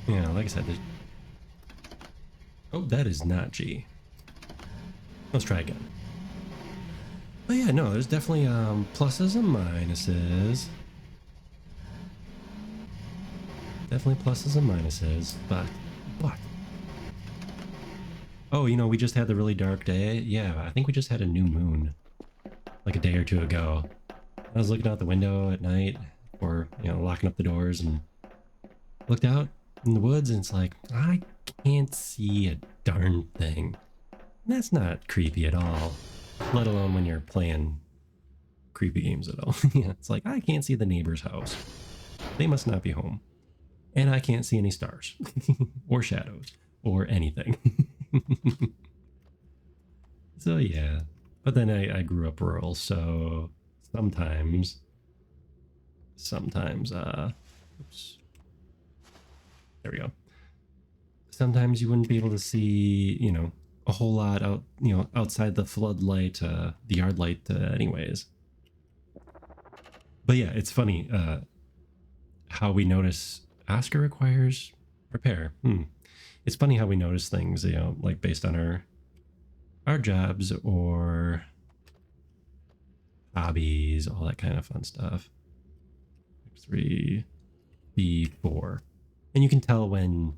Yeah, like I said, there's... Oh, that is not G. Let's try again. But yeah, no, there's definitely pluses and minuses. Definitely pluses and minuses, but oh, you know, we just had the really dark day. Yeah, I think we just had a new moon like a day or two ago. I was looking out the window at night, or locking up the doors, and looked out in the woods, and it's like I can't see a darn thing. And that's not creepy at all, let alone when you're playing creepy games at all. Yeah, it's like I can't see the neighbor's house. They must not be home. And I can't see any stars or shadows or anything. So yeah, but then I grew up rural, so sometimes oops, there we go. Sometimes you wouldn't be able to see a whole lot out outside the floodlight, the yard light, anyways. But yeah, it's funny how we notice Oscar requires repair. It's funny how we notice things, like based on our jobs or hobbies, all that kind of fun stuff. 3 B4, and you can tell when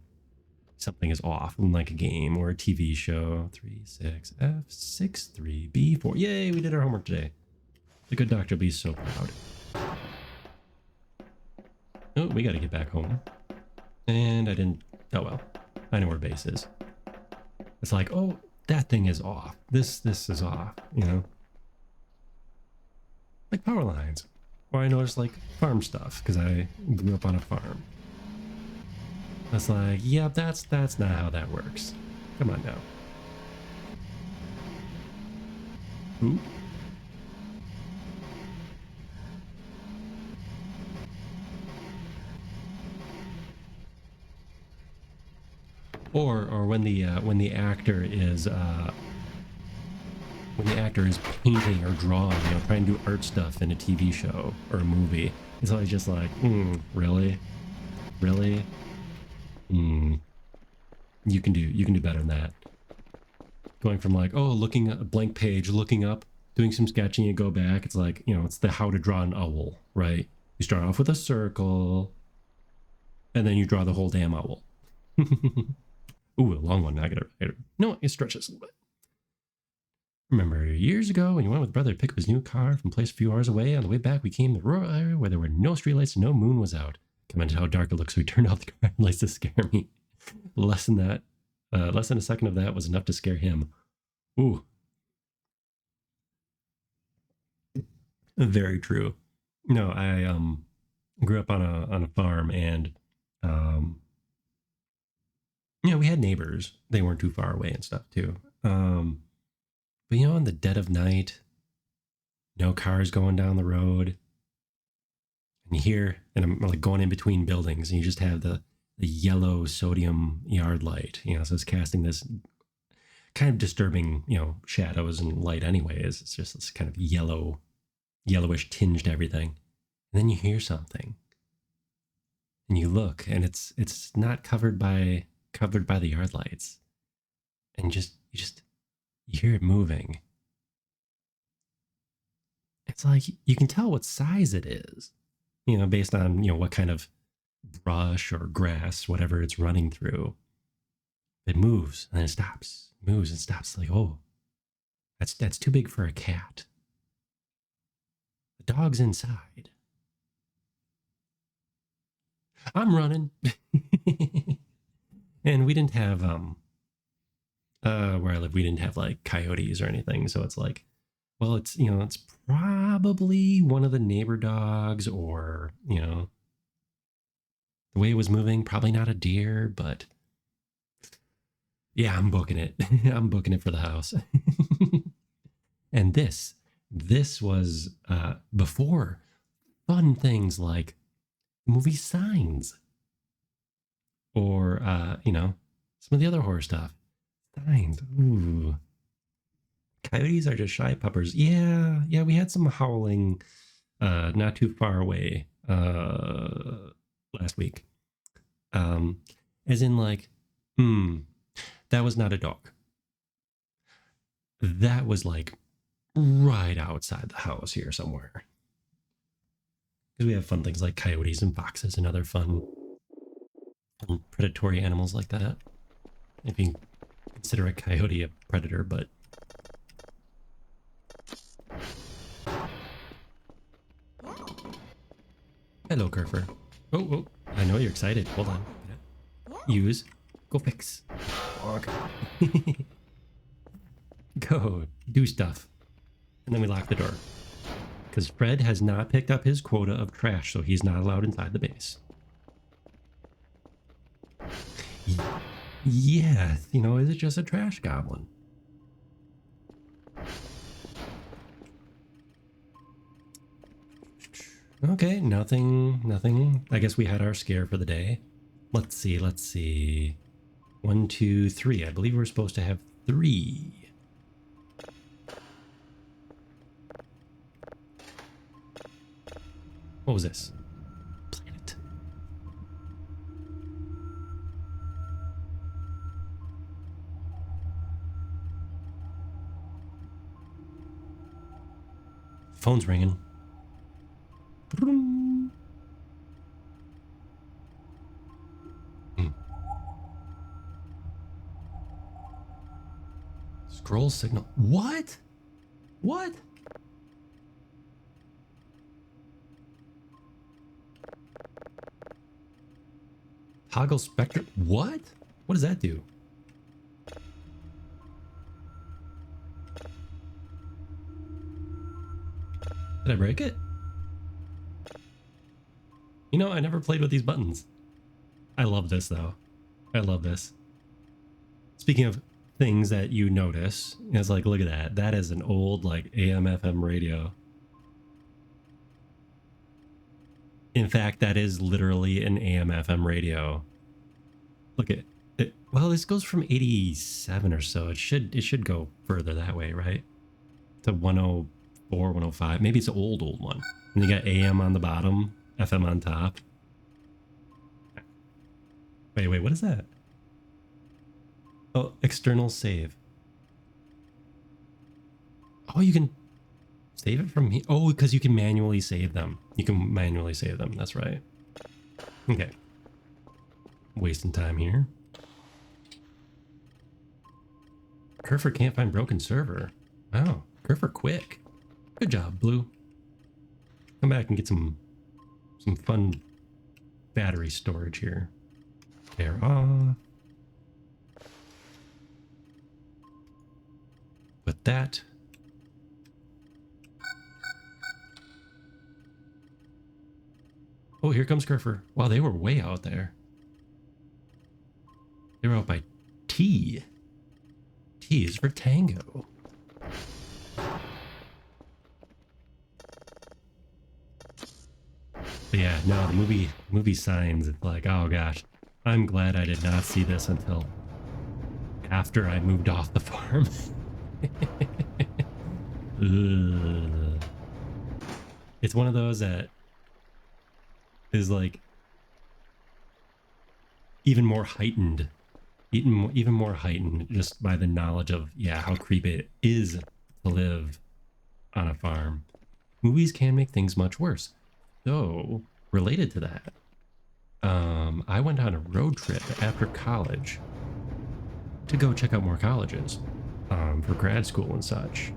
something is off in like a game or a TV show. 3 6 F6 3 B4. Yay, we did our homework today. The good doctor will be so proud. Oh, we got to get back home, and I didn't. Oh well, I know where base is. It's like, oh, that thing is off. This is off, like power lines. Or I noticed like farm stuff because I grew up on a farm. It's like, yeah, that's not how that works. Come on now. Ooh. Or when the actor is painting or drawing, trying to do art stuff in a TV show or a movie, it's always just like, really, you can do better than that. Going from like, oh, looking at a blank page, looking up, doing some sketching, and go back. It's like, it's the how to draw an owl, right? You start off with a circle, and then you draw the whole damn owl. Ooh, a long one. I gotta no, it stretches a little bit. Remember years ago when you went with brother to pick up his new car from a place a few hours away? On the way back, we came to the rural area where there were no streetlights and no moon was out. Commented how dark it looked, so he turned off the car lights to scare me. Less than a second of that was enough to scare him. Ooh. Very true. No, I grew up on a farm, and we had neighbors. They weren't too far away and stuff too. But in the dead of night, no cars going down the road, and you hear, and I'm like going in between buildings, and you just have the yellow sodium yard light, so it's casting this kind of disturbing, shadows and light anyways. It's just this kind of yellowish tinge to everything. And then you hear something, and you look, and it's not covered by the yard lights, and you hear it moving. It's like you can tell what size it is, based on what kind of brush or grass, whatever it's running through. It moves and then it stops, moves and stops. Like, oh, that's too big for a cat. The dog's inside. I'm running. And we didn't have where I live, we didn't have like coyotes or anything, so it's like, well, it's it's probably one of the neighbor dogs, or the way it was moving, probably not a deer, but yeah, I'm booking it. I'm booking it for the house. And this was before fun things like movie Signs, or some of the other horror stuff. Signs. Ooh. Coyotes are just shy puppers. Yeah, we had some howling not too far away last week. As in like, that was not a dog. That was like right outside the house here somewhere. Because we have fun things like coyotes and foxes and other fun predatory animals like that. If you consider a coyote a predator, but... Hello, Kerfer. Oh, I know you're excited. Hold on. Use. Go fix. Walk. Go. Do stuff. And then we lock the door. Because Fred has not picked up his quota of trash, so he's not allowed inside the base. Yeah, you know, is it just a trash goblin? Okay, nothing. I guess we had our scare for the day. Let's see. 1, 2, 3. I believe we're supposed to have 3. What was this? Planet. Phone's ringing. Scroll signal. What? What? Toggle spectrum. What? What does that do? Did I break it? You know, I never played with these buttons. I love this though. I love this. Speaking of things that you notice, it's like, look at that. That is an old like AM FM radio. In fact, that is literally an AM FM radio. Look at it. Well, this goes from 87 or so. It should go further that way, right? To 104, 105. Maybe it's an old one. And you got AM on the bottom, FM on top. Wait, what is that? Oh, external save. Oh, you can save it from here. Oh, because you can manually save them. You can manually save them. That's right. Okay. Wasting time here. Kerfer can't find broken server. Wow. Kerfer quick. Good job, Blue. Come back and get some fun battery storage here. Tear off. Put that. Oh, here comes Kerfer. Wow, they were way out there. They were out by T. T is for Tango. But yeah, no, the movie signs, it's like, oh gosh, I'm glad I did not see this until after I moved off the farm. It's one of those that is like even more heightened just by the knowledge of, yeah, how creepy it is to live on a farm. Movies can make things much worse. So, related to that, I went on a road trip after college to go check out more colleges for grad school and such.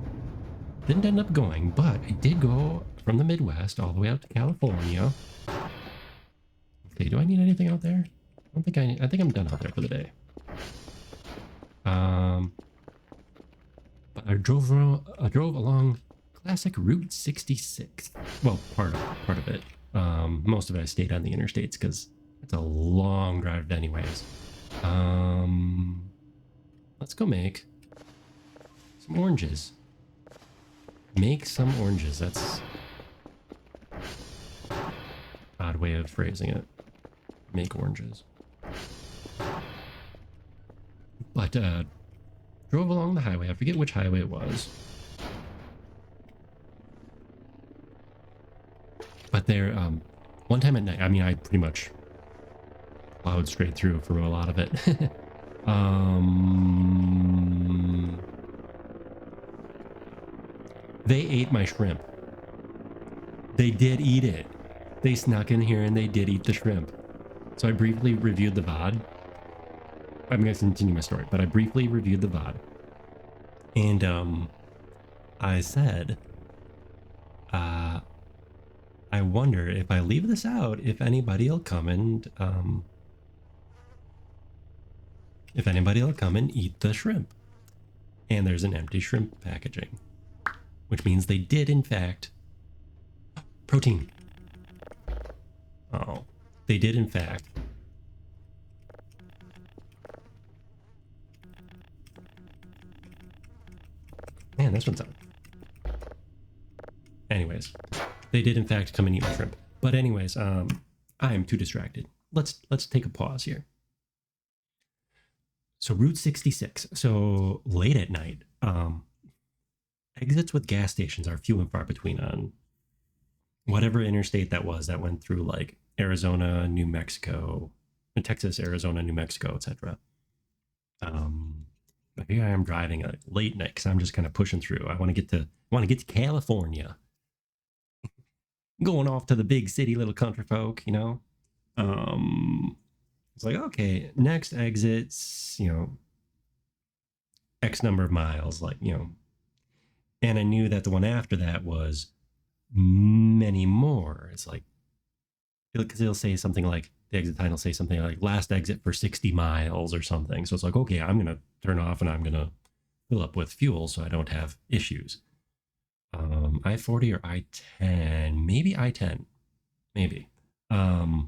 Didn't end up going, but I did go from the Midwest all the way out to California. Okay, do I need anything out there? I think I'm done out there for the day. But I drove along classic Route 66. Well, part of it. Most of it I stayed on the interstates because it's a long drive anyways. Let's go make some oranges. Make some oranges. That's odd way of phrasing it. Make oranges. But drove along the highway. I forget which highway it was. But there, one time at night, I mean, I pretty much plowed straight through for a lot of it. They ate my shrimp. They did eat it. They snuck in here and they did eat the shrimp. So I briefly reviewed the VOD. I'm going to continue my story, but I briefly reviewed the VOD. And I said, I wonder if I leave this out, if anybody will come and eat the shrimp. And there's an empty shrimp packaging, which means they did in fact protein. Oh, they did in fact. Man, this one's out. Anyways, they did in fact come and eat my shrimp. But anyways, I am too distracted. Let's take a pause here. So Route 66. So late at night, exits with gas stations are few and far between on whatever interstate that was that went through like Arizona, New Mexico, Texas, Arizona, New Mexico, etc. But here I am driving late night because I'm just kind of pushing through. I want to get to California. Going off to the big city, little country folk, you know. It's like, okay, next exit's, you know, X number of miles, like, you know. And I knew that the one after that was many more. It's like, because it'll say something like, the exit sign will say something like last exit for 60 miles or something. So it's like, okay, I'm going to turn off and I'm going to fill up with fuel so I don't have issues. I-40 or I-10, maybe I-10, maybe. Yeah.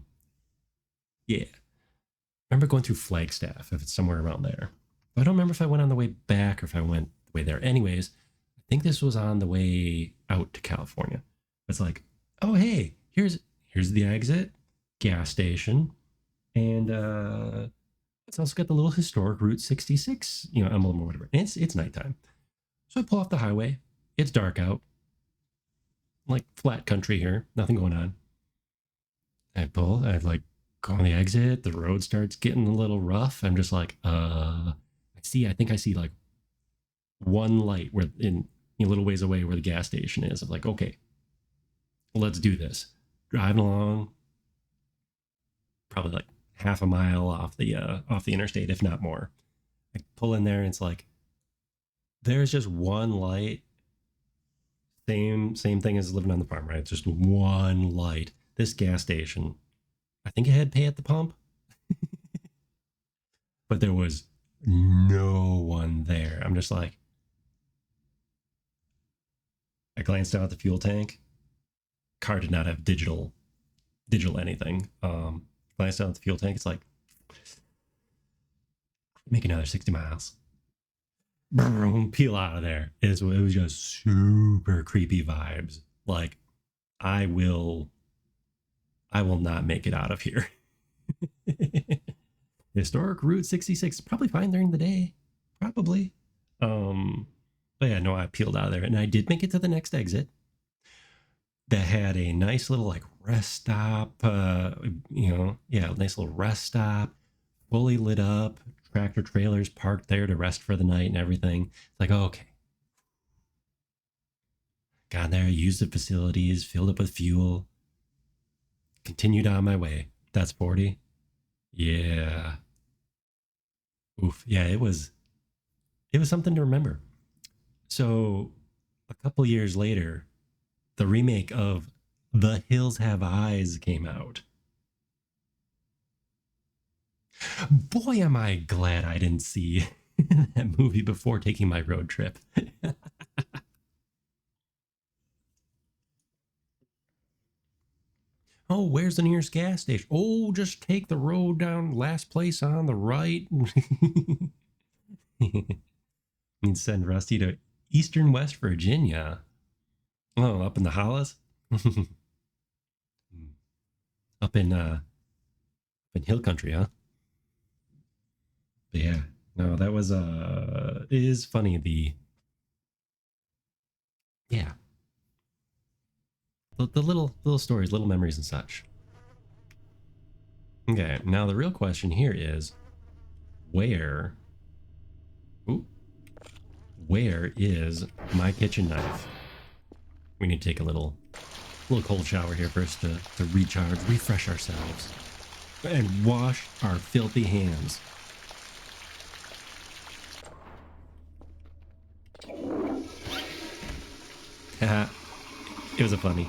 Remember going through Flagstaff, if it's somewhere around there. I don't remember if I went on the way back or if I went the way there. Anyways, I think this was on the way out to California. It's like, oh, hey, here's the exit, gas station, and it's also got the little historic Route 66, you know, emblem or whatever. And it's nighttime. So I pull off the highway. It's dark out. Like flat country here. Nothing going on. I like go on the exit. The road starts getting a little rough. I'm just like, I think I see like one light where in a little ways away where the gas station is. I'm like, okay, let's do this. Driving along, probably like half a mile off the interstate, if not more. I pull in there and it's like, there's just one light. Same thing as living on the farm, right? It's just one light. This gas station, I think it had pay at the pump, but there was no one there. I'm just like, I glanced down at the fuel tank. Car did not have digital anything. Glanced down at the fuel tank. It's like, make another 60 miles. Boom, peel out of there. It was just super creepy vibes. Like, I will not make it out of here. Historic Route 66, probably fine during the day. Probably. But yeah, no, I peeled out of there. And I did make it to the next exit. That had a nice little like rest stop, nice little rest stop, fully lit up, tractor trailers parked there to rest for the night and everything. It's like, okay. Got there, used the facilities, filled up with fuel, continued on my way. That's 40. Yeah. Oof. Yeah, it was something to remember. So a couple years later, the remake of The Hills Have Eyes came out. Boy, am I glad I didn't see that movie before taking my road trip. Oh, where's the nearest gas station? Oh, just take the road down, last place on the right. And send Rusty to Eastern West Virginia. Oh, up in the Hollis? Up in hill country, huh? But yeah, no, that was it is funny, the little stories, little memories and such. Okay, now the real question here is where is my kitchen knife? We need to take a little cold shower here first to recharge, refresh ourselves, and wash our filthy hands. Haha, it was a funny.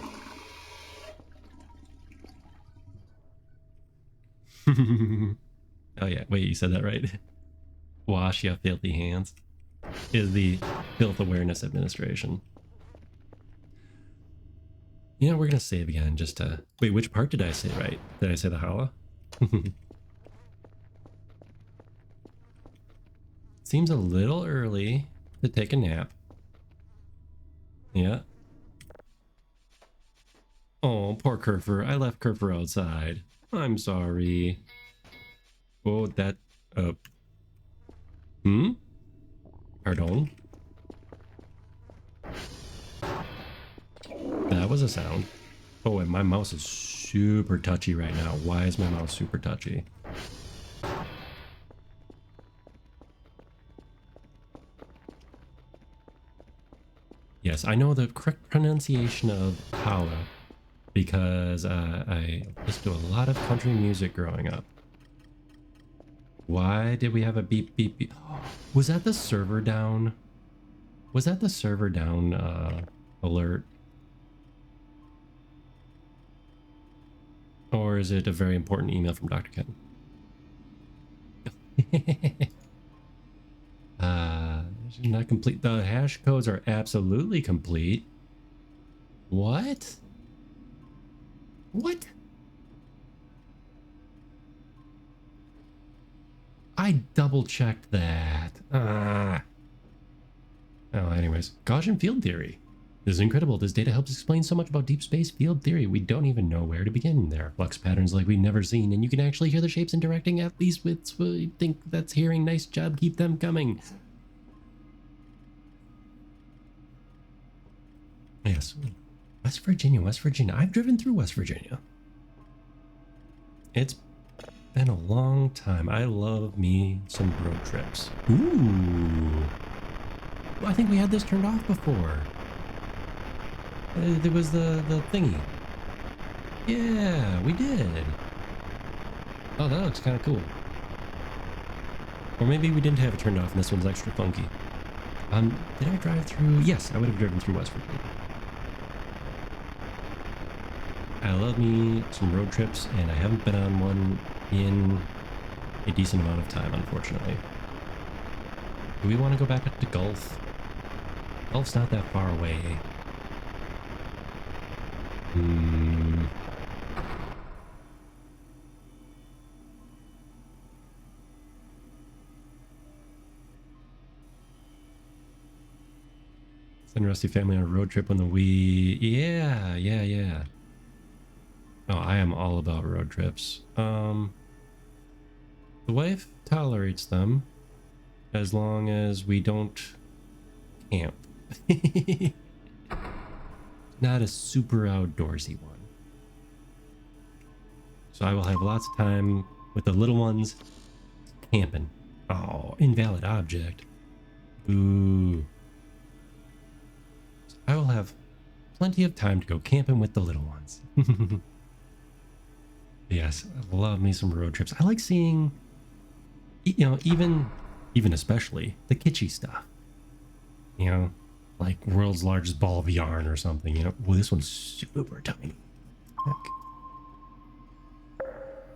Oh yeah, wait, you said that right. Wash your filthy hands is the Filth Awareness Administration. You know, we're gonna save again just to... Wait, which part did I say right? Did I say the holla? Seems a little early to take a nap. Yeah. Oh, poor Kerfer. I left Kerfer outside. I'm sorry. Oh, that... Pardon? That was a sound. Oh, and my mouse is super touchy right now. Why is my mouse super touchy? Yes, I know the correct pronunciation of holla because I listened to a lot of country music growing up. Why did we have a beep beep beep? Was that the server down? Was that the server down alert? Or is it a very important email from Dr. Ken? Not complete. The hash codes are absolutely complete. What? What? I double checked that. Oh, anyways, Gaussian field theory. This is incredible. This data helps explain so much about deep space field theory. We don't even know where to begin. There are flux patterns like we've never seen, and you can actually hear the shapes interacting, at least with think that's hearing. Nice job. Keep them coming. Yes. West Virginia, West Virginia. I've driven through West Virginia. It's been a long time. I love me some road trips. Ooh. I think we had this turned off before. There was the thingy. Yeah, we did. Oh, that looks kind of cool. Or maybe we didn't have it turned off and this one's extra funky. Did I drive through? Yes, I would have driven through West Virginia. I love me some road trips, and I haven't been on one in a decent amount of time, unfortunately. Do we want to go back up to Gulf? Gulf's not that far away. Send Rusty family on a road trip on the Wii. Yeah. Oh, I am all about road trips. The wife tolerates them as long as we don't camp. Not a super outdoorsy one. So I will have lots of time with the little ones camping. Oh, invalid object. Ooh. So I will have plenty of time to go camping with the little ones. Yes, I love me some road trips. I like seeing, you know, even especially the kitschy stuff. You know, like world's largest ball of yarn or something. You know, well, this one's super tiny. Heck.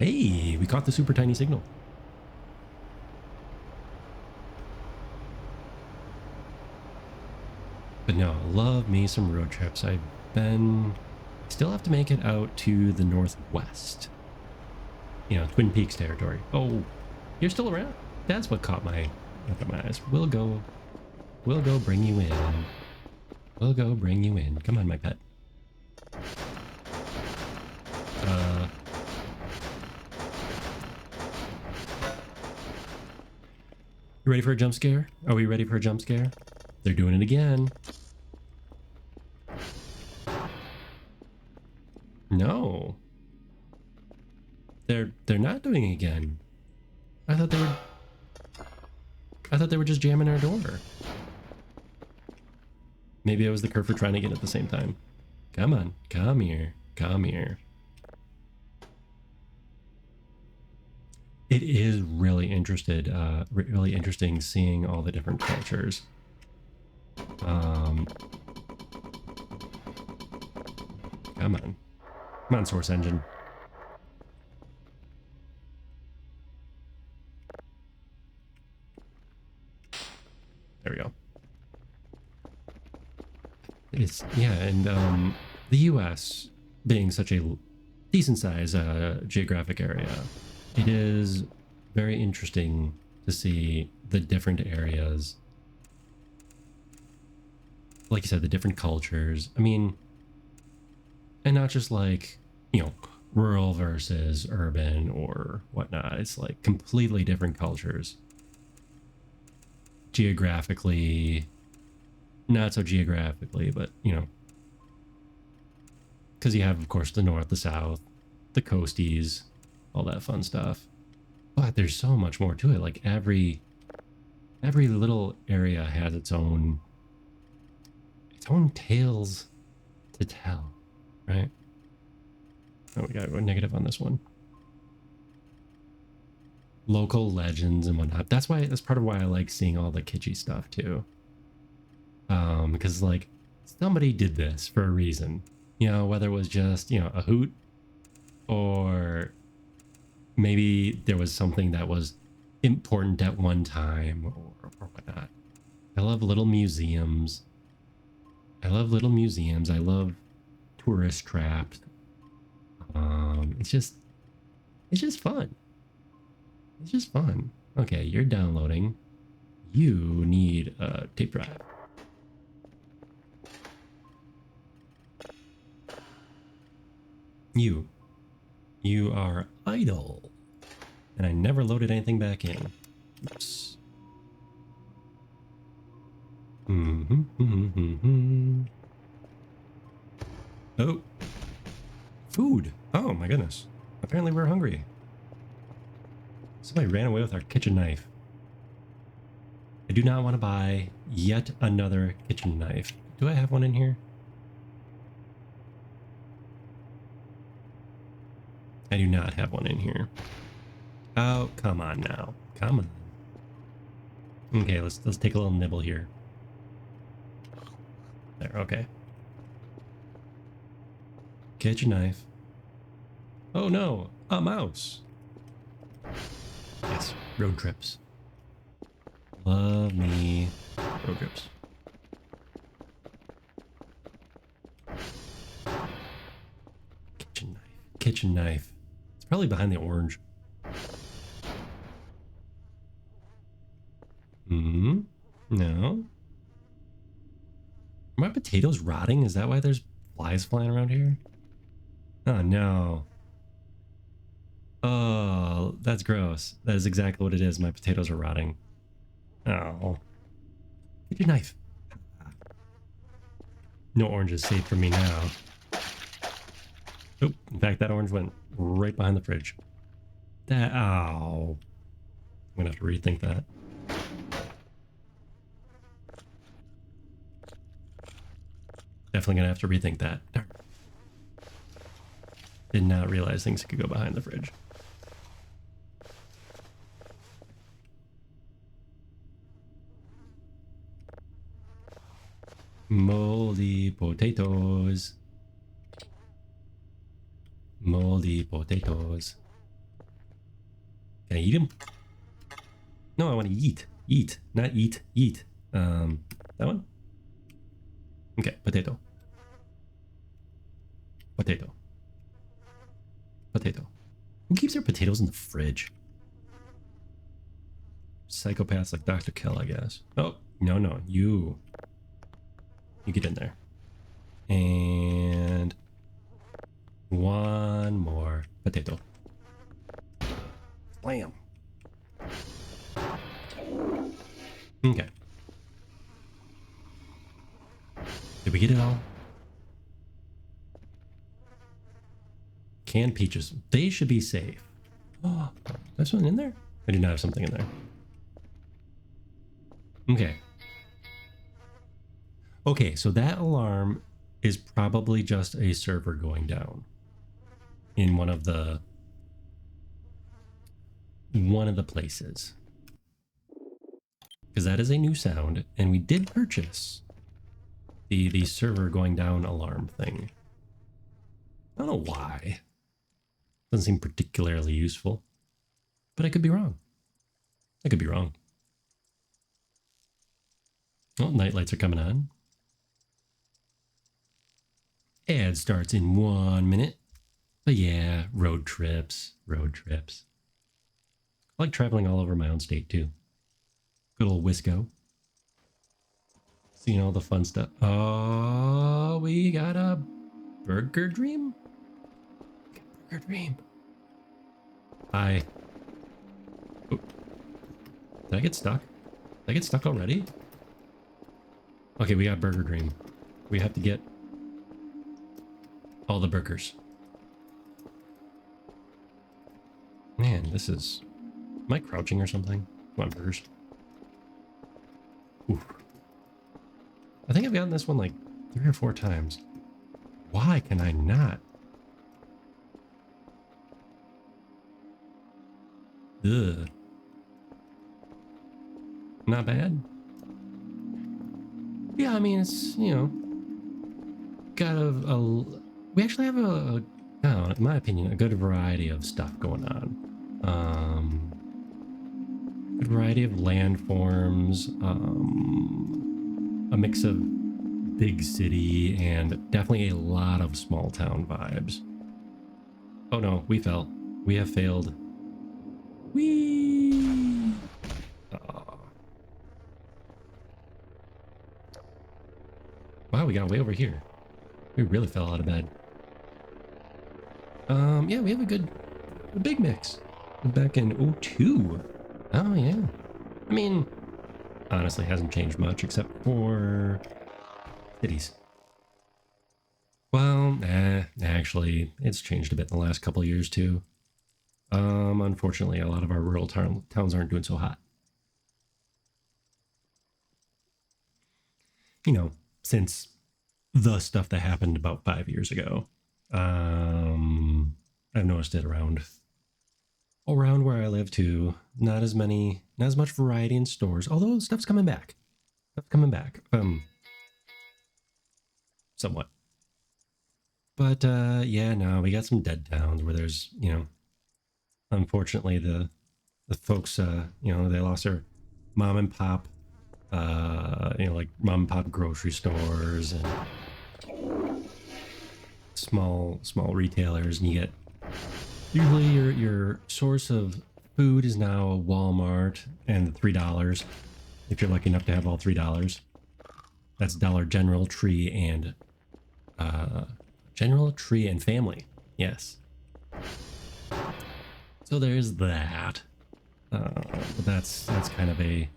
Hey, we caught the super tiny signal. But no, love me some road trips. Still have to make it out to the northwest. You know, Twin Peaks territory. Oh, you're still around? That's what caught my eyes. We'll go bring you in. We'll go bring you in. Come on, my pet. You ready for a jump scare? Are we ready for a jump scare? They're doing it again. No. They're not doing it again. I thought they were just jamming our door. Maybe it was the Kerfur trying to get at the same time. Come on, come here, come here. It is really really interesting seeing all the different cultures. Come on, Source Engine. There we go. And the U.S. being such a decent size geographic area, it is very interesting to see the different areas. Like you said, the different cultures. I mean, and not just like, you know, rural versus urban or whatnot. It's like completely different cultures. Geographically, not so geographically, but, you know, because you have, of course, the north, the south, the coasties, all that fun stuff. But there's so much more to it. Like every little area has its own tales to tell, right? Oh, we gotta go negative on this one. Local legends and whatnot. That's part of why I like seeing all the kitschy stuff too. Because like somebody did this for a reason, you know, whether it was just, you know, a hoot or maybe there was something that was important at one time or whatnot. I love little museums. I love tourist traps. It's just fun. It's just fun. Okay, you're downloading. You need a tape drive. You are idle. And I never loaded anything back in. Oops. Oh. Food. Oh my goodness. Apparently we're hungry. Somebody ran away with our kitchen knife. I do not want to buy yet another kitchen knife. Do I have one in here? I do not have one in here. Oh, come on now. Come on. Okay, let's take a little nibble here. There, okay. Kitchen knife. Oh no, a mouse. Yes, road trips. Love me road trips. Kitchen knife. Kitchen knife. It's probably behind the orange. No. Are my potatoes rotting? Is that why there's flies flying around here? Oh no. Oh, that's gross. That is exactly what it is. My potatoes are rotting. Oh. Get your knife. No orange is safe for me now. Oh, in fact, that orange went right behind the fridge. Oh. I'm gonna have to rethink that. Definitely gonna have to rethink that. Did not realize things could go behind the fridge. Moldy potatoes. Moldy potatoes. Can I eat them? No, I want to eat. Eat, not eat. Eat. That one? Okay, potato. Potato. Potato. Who keeps their potatoes in the fridge? Psychopaths like Dr. Kill, I guess. Oh, no. You get in there. And one more potato. Slam. Okay. Did we get it all? Canned peaches. They should be safe. Oh, there's something in there? I do not have something in there. Okay. Okay, so that alarm is probably just a server going down in one of the places. Because that is a new sound, and we did purchase the server going down alarm thing. I don't know why. Doesn't seem particularly useful. But I could be wrong. I could be wrong. Oh, night lights are coming on. Ad starts in 1 minute. But yeah, road trips. Road trips. I like traveling all over my own state too. Good old Wisco. Seeing all the fun stuff. Oh, we got a Burger Dream? Burger Dream. Hi. Oh. Did I get stuck? Did I get stuck already? Okay, we got Burger Dream. We have to get all the burgers. Man, this is... Am I crouching or something? Come on, burgers. Oof. I think I've gotten this one like 3 or 4 times. Why can I not? Ugh. Not bad. Yeah, I mean, it's, you know, got we actually have in my opinion, a good variety of stuff going on. Good variety of landforms, a mix of big city, and definitely a lot of small town vibes. Oh no, we fell. We have failed. Whee! Oh. Wow, we got way over here. We really fell out of bed. Yeah, we have a big mix. Back in 02. Oh yeah. I mean, honestly, hasn't changed much except for cities. Well, actually, it's changed a bit in the last couple of years too. Unfortunately, a lot of our rural towns aren't doing so hot. You know, since the stuff that happened about 5 years ago. I've noticed it around where I live too. Not as much variety in stores, although stuff's coming back. Somewhat. But yeah, no, we got some dead towns where there's, you know, unfortunately the folks, you know, they lost their mom and pop, you know, like mom and pop grocery stores and small retailers, and you get usually your source of food is now a Walmart and $3 if you're lucky enough to have all $3. That's Dollar General, Tree, and Family. Yes. So there's that. But that's kind of a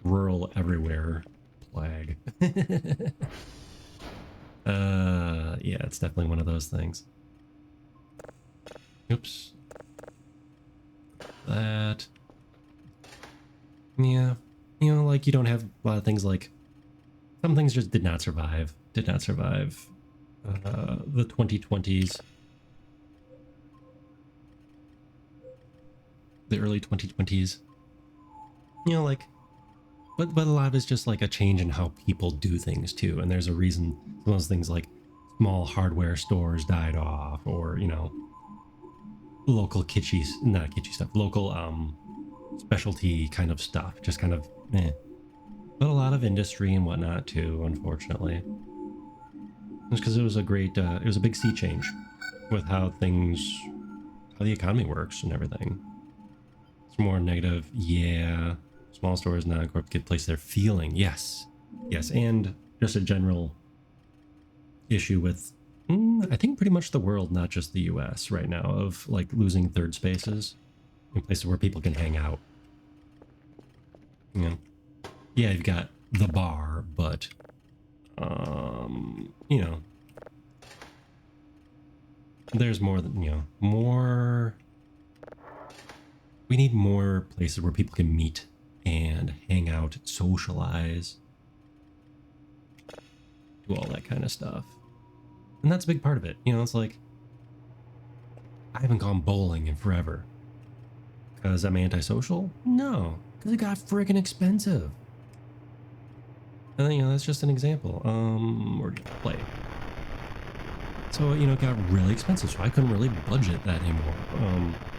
rural everywhere plague. Yeah, it's definitely one of those things. Oops. That. Yeah. You know, like you don't have a lot of things like... Some things just did not survive. The 2020s. The early 2020s. You know, like... But a lot of it's just like a change in how people do things too. And there's a reason some of those things like small hardware stores died off, or, you know, local not kitschy stuff, local specialty kind of stuff, just kind of eh. But a lot of industry and whatnot too, unfortunately. Just because it was a big sea change with how the economy works and everything. It's more negative, yeah. Small stores, non-corp, good place they're feeling, yes, and just a general issue with, I think pretty much the world, not just the U.S. right now, of like losing third spaces in places where people can hang out. Yeah, you've got the bar, but you know, there's more than, you know, more. We need more places where people can meet and hang out, socialize. do all that kind of stuff. And that's a big part of it. You know, it's like, I haven't gone bowling in forever. Because I'm antisocial? No, because it got freaking expensive. And you know, that's just an example. Where do you play? So, you know, it got really expensive, so I couldn't really budget that anymore.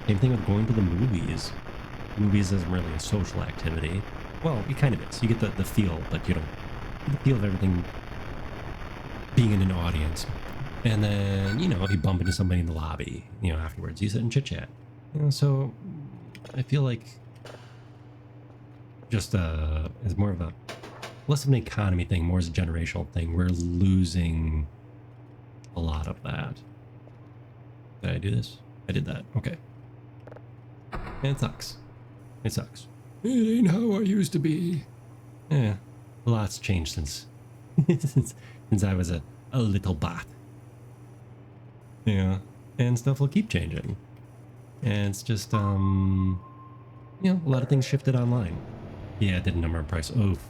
Same thing with going to the movies. Movies isn't really a social activity. Well, it kind of is. You get the feel, but you don't get the feel of everything being in an audience. And then, you know, if you bump into somebody in the lobby, you know, afterwards, you sit and chit-chat. You know, so I feel like just it's more of a less of an economy thing, more as a generational thing. We're losing a lot of that. Did I do this? I did that. Okay. And it sucks. It sucks. It ain't how I used to be. Yeah, a lot's changed since since I was a little bot. Yeah, and stuff will keep changing. And it's just you know, a lot of things shifted online. Yeah, it did a number of price. Oof.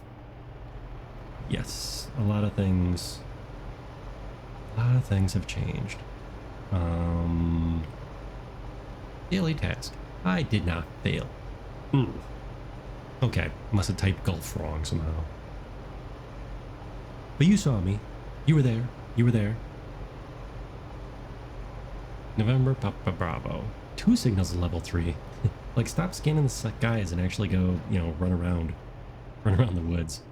Yes, a lot of things have changed. Daily task. I did not fail. Okay, must have typed Gulf wrong somehow. But you saw me. You were there. You were there. November Papa Bravo. 2 signals at level 3. Like, stop scanning the skies and actually go, you know, run around the woods.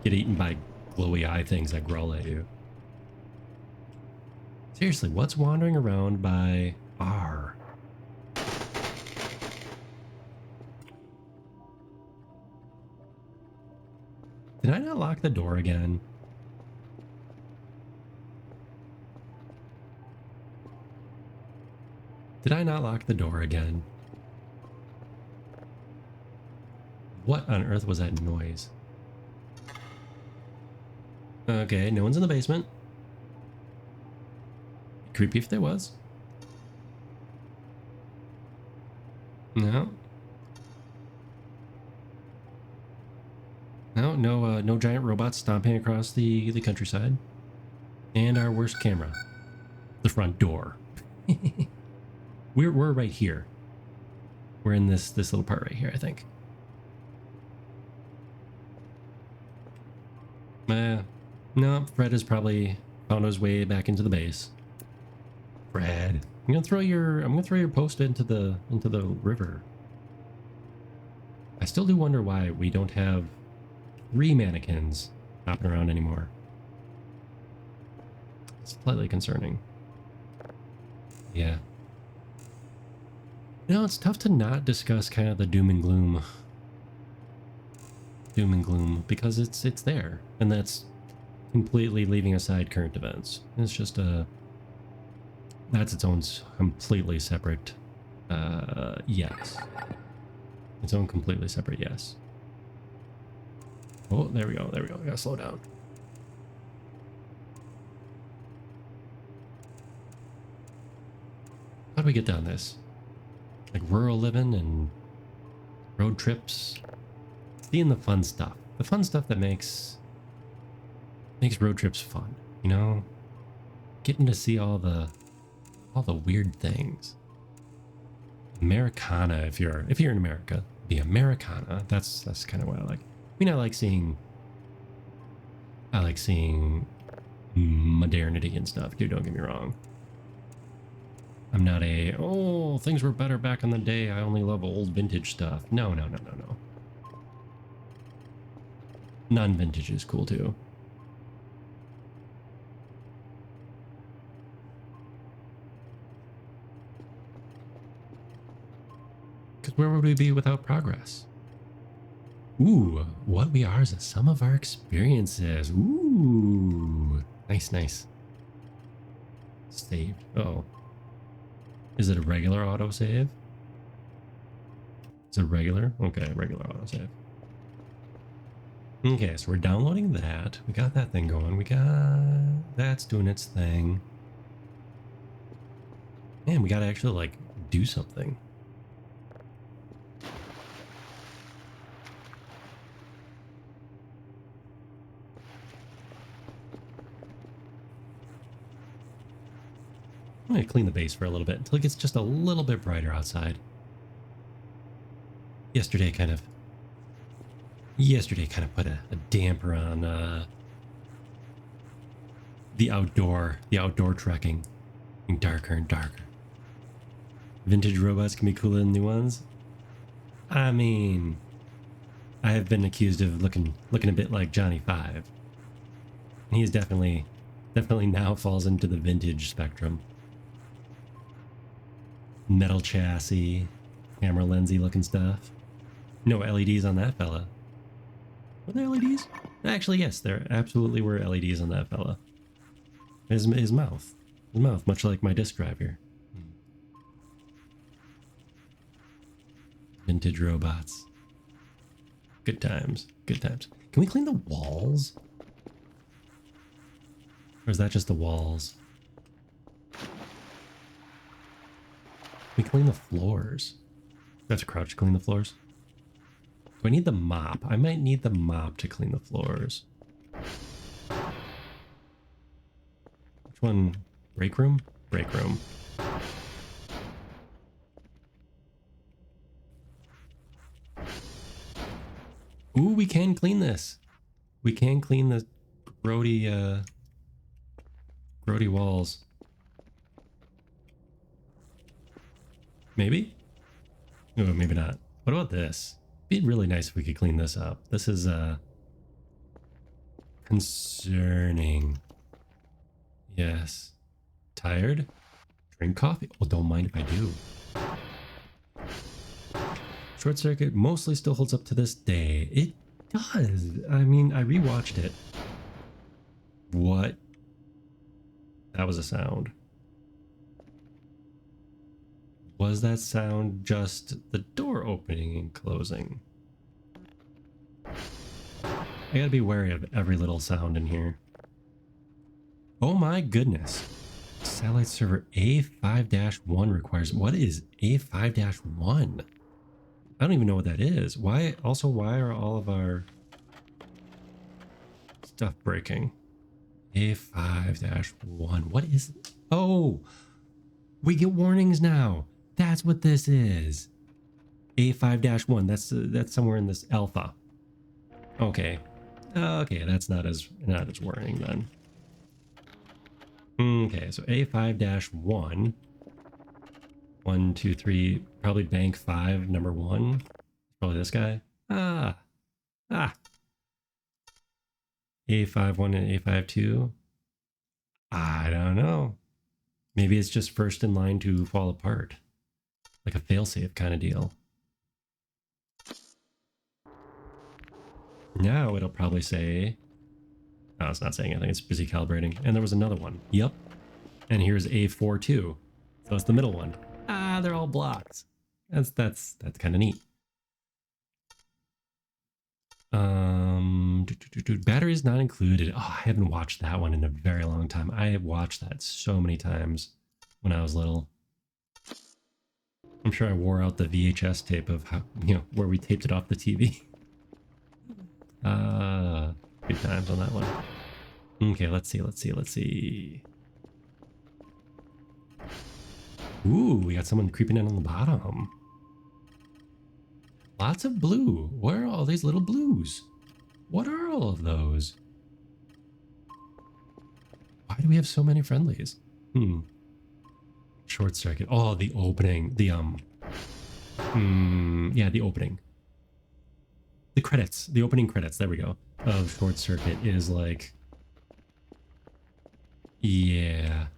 Get eaten by glowy eye things that growl at you. Seriously, what's wandering around by R? Did I not lock the door again? Did I not lock the door again? What on earth was that noise? Okay, no one's in the basement. Creepy if there was. No. No giant robots stomping across the countryside. And our worst camera. The front door. We're right here. We're in this little part right here, I think. No, Fred has probably found his way back into the base. Fred, I'm gonna throw your post into the river. I still do wonder why we don't have 3 mannequins hopping around anymore. It's slightly concerning. Yeah. You know, it's tough to not discuss kind of the doom and gloom because it's there, and that's completely leaving aside current events. It's just that's its own completely separate yes. Its own completely separate yes. Oh, there we go. I gotta slow down. How do we get down this? Like rural living and road trips. Seeing the fun stuff. The fun stuff that makes road trips fun, you know? Getting to see all the weird things. Americana, if you're in America, the Americana. That's kind of what I like. I mean, I like seeing modernity and stuff, dude, don't get me wrong. I'm not oh, things were better back in the day, I only love old vintage stuff. No. Non-vintage is cool too. Because where would we be without progress? Ooh, what we are is the sum of our experiences. Ooh, nice. Saved. Oh. Is it a regular autosave? Is it regular? Okay, regular autosave. Okay, so we're downloading that. We got that thing going. We got... That's doing its thing. And we gotta actually, like, do something. I'm going to clean the base for a little bit until it gets just a little bit brighter outside. Yesterday kind of put a damper on the outdoor trekking, getting darker and darker. Vintage robots can be cooler than new ones. I mean, I have been accused of looking a bit like Johnny Five. And he's definitely now falls into the vintage spectrum. Metal chassis, camera lensy looking stuff. No LEDs on that fella. Were there LEDs? Actually, yes, there absolutely were LEDs on that fella. His mouth. His mouth, much like my disk drive here. Vintage robots. Good times. Good times. Can we clean the walls? Or is that just the walls? Can we clean the floors? Do I have to crouch to clean the floors? Do I need the mop? I might need the mop to clean the floors. Which one? Break room? Break room. Ooh, we can clean this. We can clean the grody walls. Maybe? Oh, maybe not. What about this? It'd be really nice if we could clean this up. This is concerning. Yes. Tired? Drink coffee? Well, don't mind if I do. Short Circuit mostly still holds up to this day. It does. I mean, I rewatched it. What? That was a sound. Was that sound just the door opening and closing? I gotta be wary of every little sound in here. Oh my goodness. Satellite server A5-1 requires... What is A5-1? I don't even know what that is. Why are all of our stuff breaking? A5-1. What is it? Oh, we get warnings now. That's what this is. A5-1. That's somewhere in this alpha. Okay. Okay, that's not as worrying then. Okay, so A5-1. 1, 2, 3, probably bank 5, number 1. Probably this guy. A51 and A52. I don't know. Maybe it's just first in line to fall apart. Like a failsafe kind of deal. Now it'll probably say... No, it's not saying anything. It's busy calibrating. And there was another one. Yep. And here's A42. So it's the middle one. They're all blocked. That's kind of neat. Batteries not included. Oh, I haven't watched that one in a very long time. I watched that so many times when I was little. I'm sure I wore out the VHS tape of how, where we taped it off the TV. Good times on that one. Okay, let's see. Ooh, we got someone creeping in on the bottom. Lots of blue. Where are all these little blues? What are all of those? Why do we have so many friendlies? Short Circuit. Oh, the opening. Yeah, the opening. The credits. The opening credits, there we go, of Short Circuit is like... Yeah.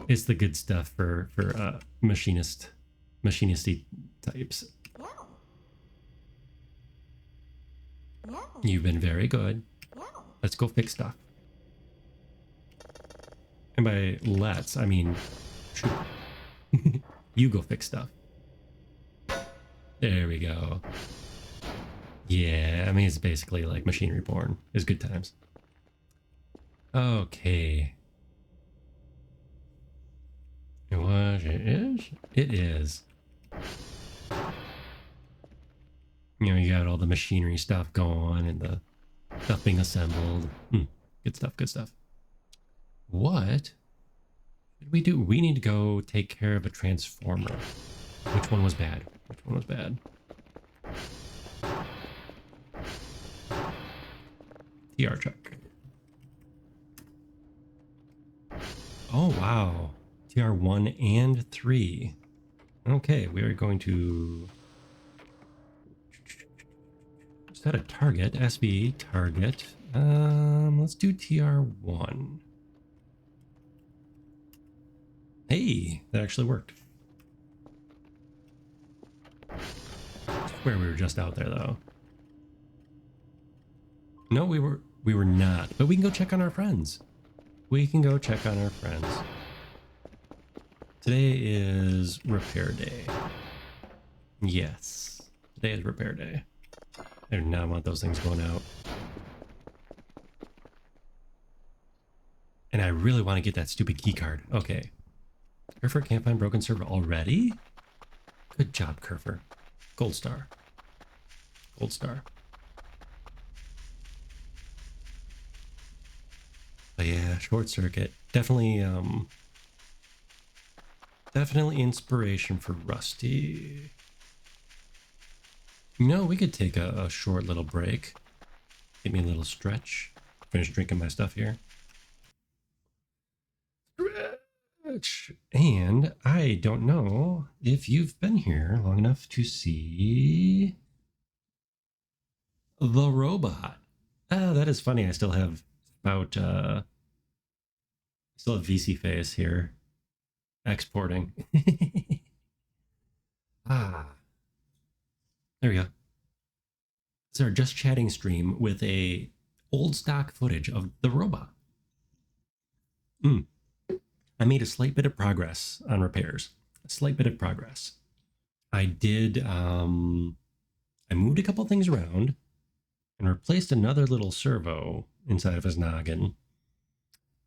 It's the good stuff for machinisty types. You've been very good. Let's go fix stuff. And by let's, I mean, shoot. You go fix stuff. There we go. Yeah, I mean, it's basically like machinery porn. It's good times. Okay. What it is? It is. You got all the machinery stuff going and the stuff being assembled. Good stuff, good stuff. What What did we do? We need to go take care of a transformer. Which one was bad? Which one was bad? TR truck. Oh, wow. TR1 and 3. Okay, we are going to set a target. SB target. Let's do TR1. Hey, that actually worked. Where we were just out there, though. No, we were not. But we can go check on our friends. We can go check on our friends. Today is repair day. Yes, today is repair day. I do not want those things going out. And I really want to get that stupid key card. Okay. Kerfer can't find broken server already? Good job, Kerfer. Gold star. Gold star. But yeah, short circuit. Definitely, definitely inspiration for Rusty. You know, we could take a short little break. Give me a little stretch. Finish drinking my stuff here. Stretch. And I don't know if you've been here long enough to see the robot. That is funny. I still have about still have VC face here exporting. There we go. This is our just chatting stream with a old stock footage of the robot. I made a slight bit of progress on repairs. A slight bit of progress. I did I moved a couple things around and replaced another little servo inside of his noggin.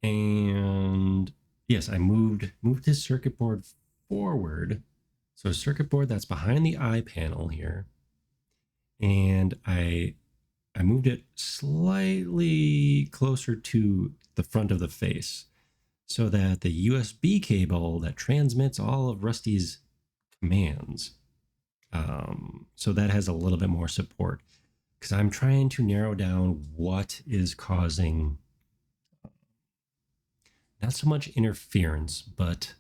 And yes, I moved his circuit board forward. So a circuit board that's behind the eye panel here. And I moved it slightly closer to the front of the face so that the USB cable that transmits all of Rusty's commands, so that has a little bit more support, because I'm trying to narrow down what is causing not so much interference, but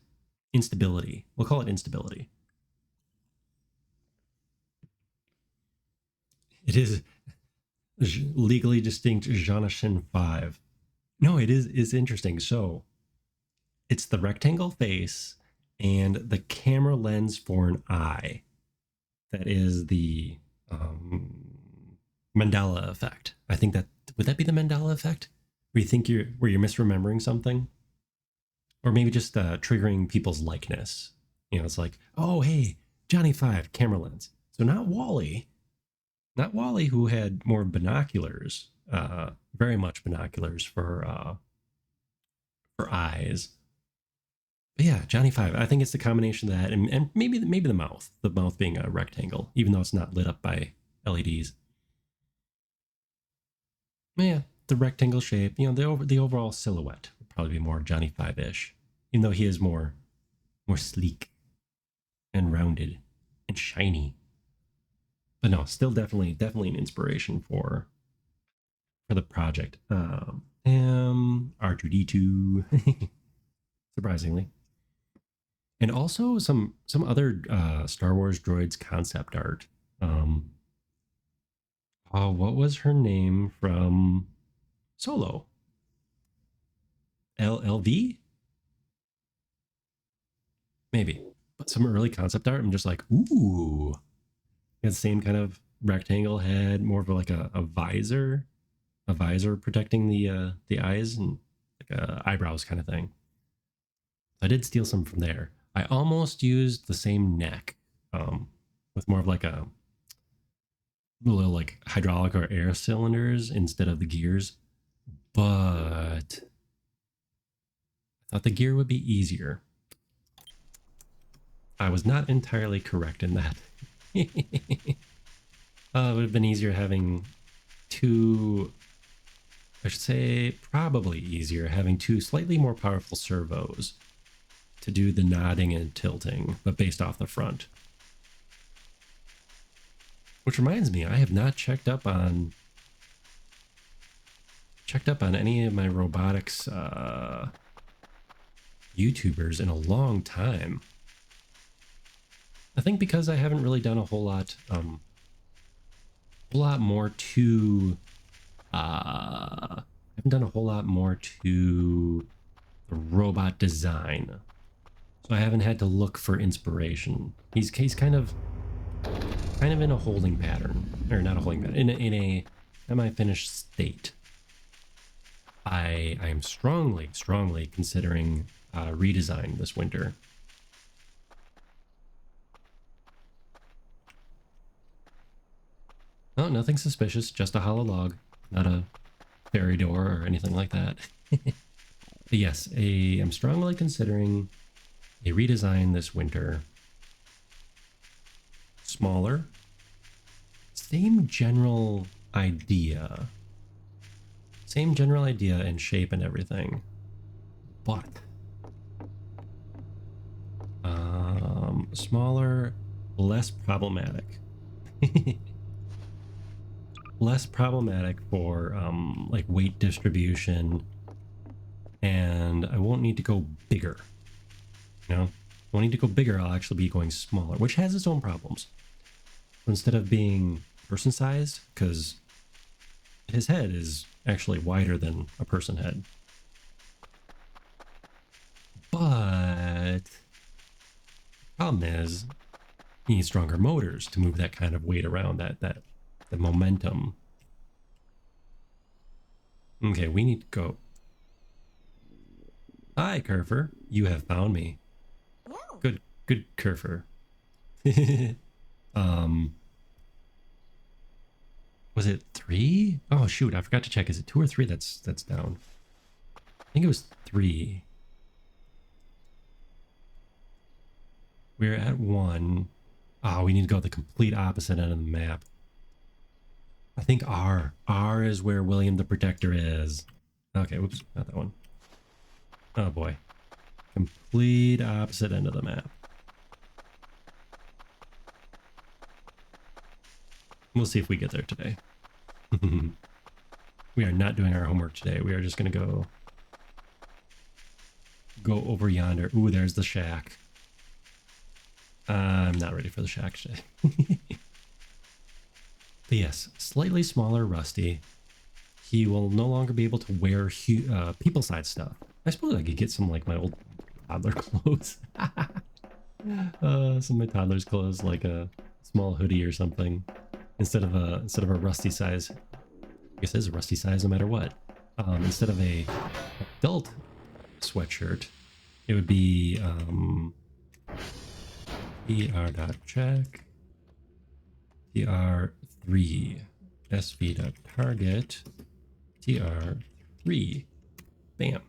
instability. We'll call it instability. It is legally distinct Janashin 5. No, it's interesting. So it's the rectangle face and the camera lens for an eye. That is the Mandela effect. I think that would that be the Mandela effect? Where you think you're misremembering something, or maybe just triggering people's likeness. You know, it's like, oh hey, Johnny 5 camera lens. So not Wally, who had more binoculars, very much binoculars for eyes. But yeah, Johnny 5. I think it's the combination of that and maybe the mouth being a rectangle, even though it's not lit up by LEDs. But yeah, the rectangle shape, you know, the overall silhouette would probably be more Johnny 5-ish, even though he is more sleek and rounded and shiny. But no, still definitely an inspiration for the project. R2D2, surprisingly. And also some other Star Wars droids concept art. What was her name from Solo? LLV? Maybe. But some early concept art, I'm just like, ooh. It's the same kind of rectangle head, more of like a visor protecting the eyes and like eyebrows kind of thing. I did steal some from there. I almost used the same neck, with more of like a little like hydraulic or air cylinders instead of the gears, but I thought the gear would be easier. I was not entirely correct in that. It would have been easier having I should say probably easier having two slightly more powerful servos to do the nodding and tilting, but based off the front. Which reminds me, I have not checked up on any of my robotics YouTubers in a long time. I think because I haven't really done a whole lot more to I haven't done a whole lot more to the robot design, so I haven't had to look for inspiration. He's kind of in a holding pattern, or not a holding pattern, in a semi-finished state. I am strongly considering redesign this winter. Oh, nothing suspicious, just a hollow log, not a fairy door or anything like that. But yes, I'm strongly considering a redesign this winter. Smaller, same general idea and shape and everything, but smaller, less problematic. Less problematic for like weight distribution, and I won't need to go bigger. You know, I won't need to go bigger. I'll actually be going smaller, which has its own problems. So instead of being person sized, because his head is actually wider than a person head, but the problem is you need stronger motors to move that kind of weight around, the momentum. Okay, we need to go. Hi, Kerfer. You have found me. Good, Kerfer. Was it 3? Oh shoot, I forgot to check. Is it 2 or 3 that's down? I think it was 3. We're at 1. Oh, we need to go the complete opposite end of the map. I think R is where William the Protector is. Okay, whoops, not that one. Oh boy. Complete opposite end of the map. We'll see if we get there today. We are not doing our homework today. We are just going to go over yonder. Ooh, there's the shack. I'm not ready for the shack today. But yes, slightly smaller Rusty. He will no longer be able to wear people-side stuff. I suppose I could get some like my old toddler clothes. Some of my toddler's clothes, like a small hoodie or something, instead of a Rusty size. I guess it is a Rusty size no matter what. Instead of a adult sweatshirt, it would be tr.check tr3 sv.target tr3. Bam.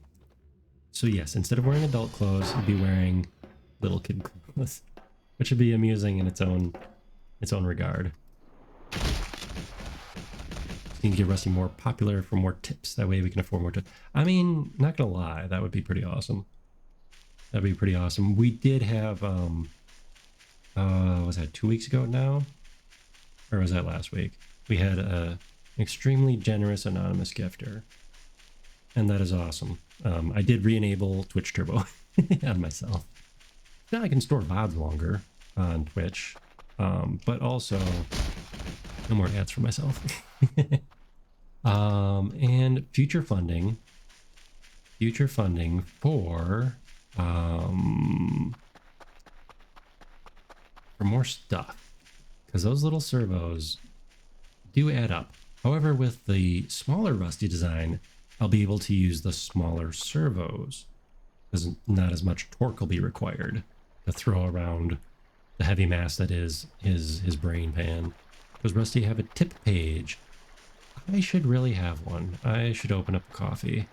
So yes, instead of wearing adult clothes, you'd be wearing little kid clothes, which would be amusing in its own regard. Need to get Rusty more popular for more tips. That way we can afford more tips. I mean, not gonna lie, that would be pretty awesome. That'd be pretty awesome. We did have was that 2 weeks ago now? Or was that last week? We had an extremely generous anonymous gifter. And that is awesome. I did re-enable Twitch Turbo on myself. Now I can store VODs longer on Twitch, but also no more ads for myself. And future funding for more stuff, because those little servos do add up. However, with the smaller Rusty design, I'll be able to use the smaller servos because not as much torque will be required to throw around the heavy mass that is his brain pan. Does Rusty have a tip page? I should really have one. I should open up a coffee.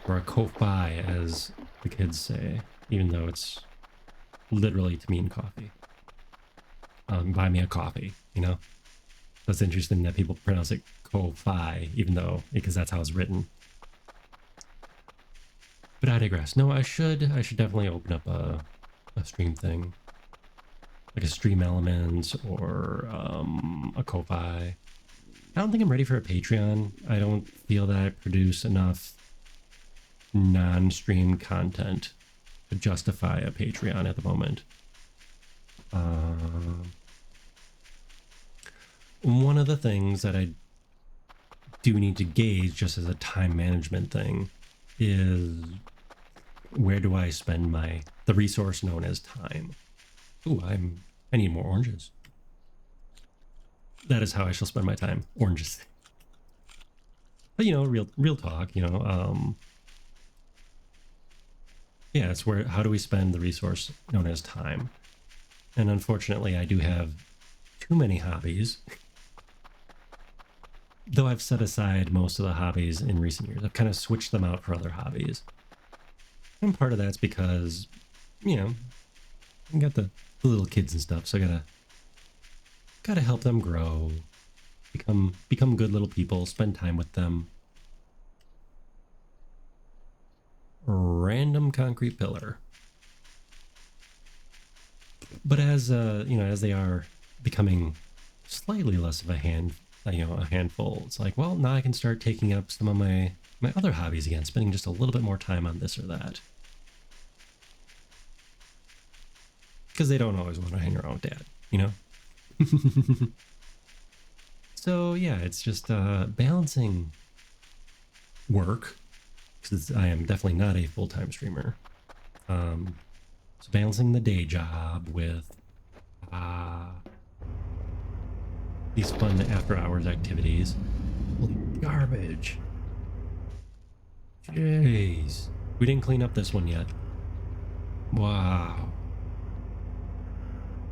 Or a Ko-Fi, as the kids say, even though it's literally to mean coffee. Buy me a coffee, you know? That's interesting that people pronounce it Ko-Fi, even though, because that's how it's written. But I digress. No, I should definitely open up a stream thing. Like a Stream Elements or a Ko-Fi. I don't think I'm ready for a Patreon. I don't feel that I produce enough non-stream content to justify a Patreon at the moment. One of the things that I do need to gauge just as a time management thing is where do I spend the resource known as time. Ooh, I need more oranges. That is how I shall spend my time. Oranges. But real talk, yeah, it's how do we spend the resource known as time? And unfortunately, I do have too many hobbies. Though I've set aside most of the hobbies in recent years. I've kind of switched them out for other hobbies. And part of that's because, I got the little kids and stuff, so I gotta help them grow, become good little people, spend time with them. Random concrete pillar. But as they are becoming slightly less of a handful, it's like, well, now I can start taking up some of my other hobbies again, spending just a little bit more time on this or that. Because they don't always want to hang around with Dad, So yeah, it's just balancing work, because I am definitely not a full-time streamer. So balancing the day job with these fun after-hours activities. Holy garbage. Jeez. We didn't clean up this one yet. Wow.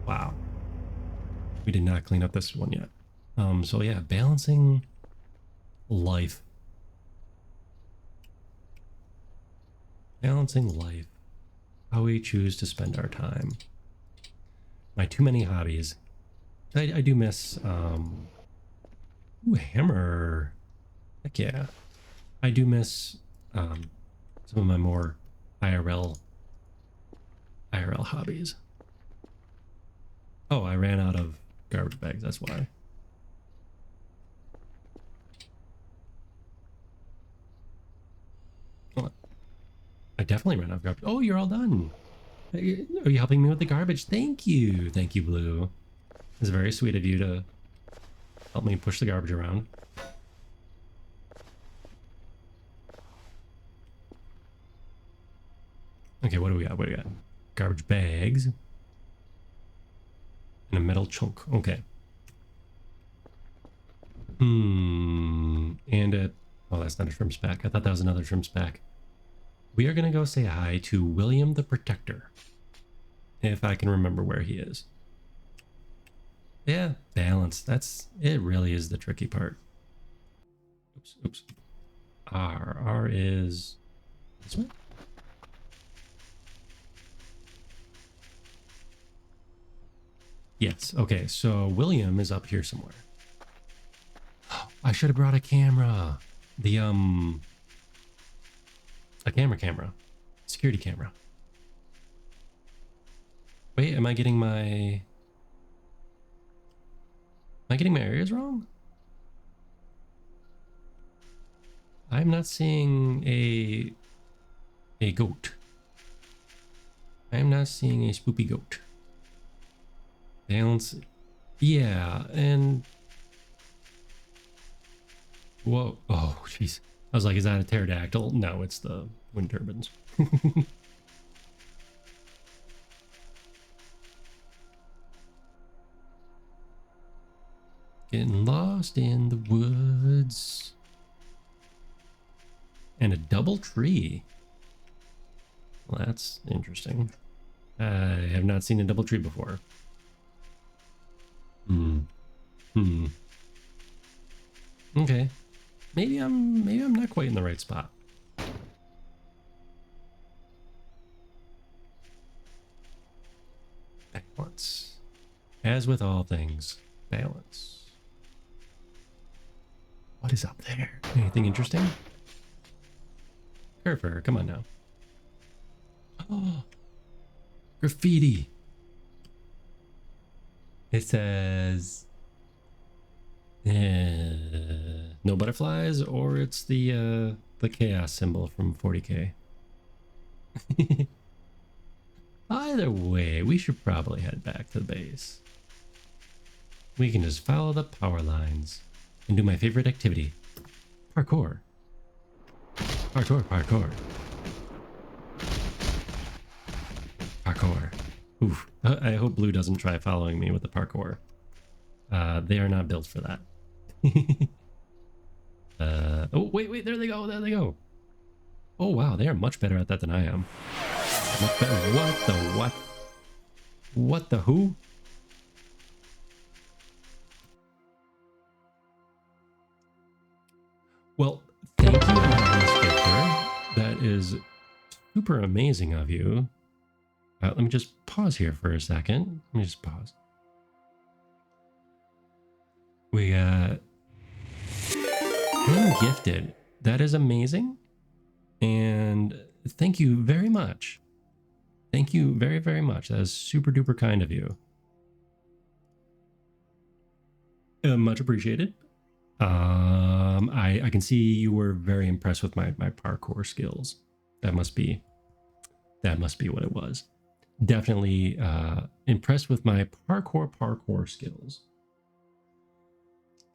Wow. We did not clean up this one yet. So yeah, balancing life. Balancing life. How we choose to spend our time. My too many hobbies. I do miss, ooh, hammer. Heck yeah. I do miss, some of my more IRL hobbies. Oh, I ran out of garbage bags, that's why. Well, I definitely ran out of garbage. Oh, you're all done. Are you helping me with the garbage? Thank you. Thank you, Blue. It's very sweet of you to help me push the garbage around. Okay, what do we got? What do we got? Garbage bags. And a metal chunk. Okay. And oh, that's not a shrimp pack. I thought that was another shrimp pack. We are going to go say hi to William the Protector. If I can remember where he is. Yeah, balance. It really is the tricky part. Oops. R is this way? Yes. Okay, so William is up here somewhere. I should have brought a camera. A camera. Security camera. Wait, am I getting my areas wrong? I'm not seeing a goat. I am not seeing a spoopy goat. Balance. Yeah, and whoa. Oh, jeez. I was like, is that a pterodactyl? No, it's the wind turbines. Getting lost in the woods. And a double tree. Well, that's interesting. I have not seen a double tree before. Okay. Maybe I'm not quite in the right spot. Balance. As with all things, balance. What is up there? Anything interesting? Curfer, come on now. Oh, graffiti. It says no butterflies, or it's the chaos symbol from 40K. Either way, we should probably head back to the base. We can just follow the power lines and do my favorite activity. Parkour. Parkour, parkour. Parkour. Oof. I hope Blue doesn't try following me with the parkour. They are not built for that. Oh, wait, there they go, there they go. Oh, wow, they are much better at that than I am. Much better. What the what? What the who? Well, thank you, Anonymous Gifter. That is super amazing of you. Let me just pause here for a second. Let me just pause. We got been gifted. That is amazing. And thank you very much. Thank you very, very much. That is super duper kind of you. Much appreciated. I can see you were very impressed with my parkour skills. That must be what it was. Definitely impressed with my parkour skills.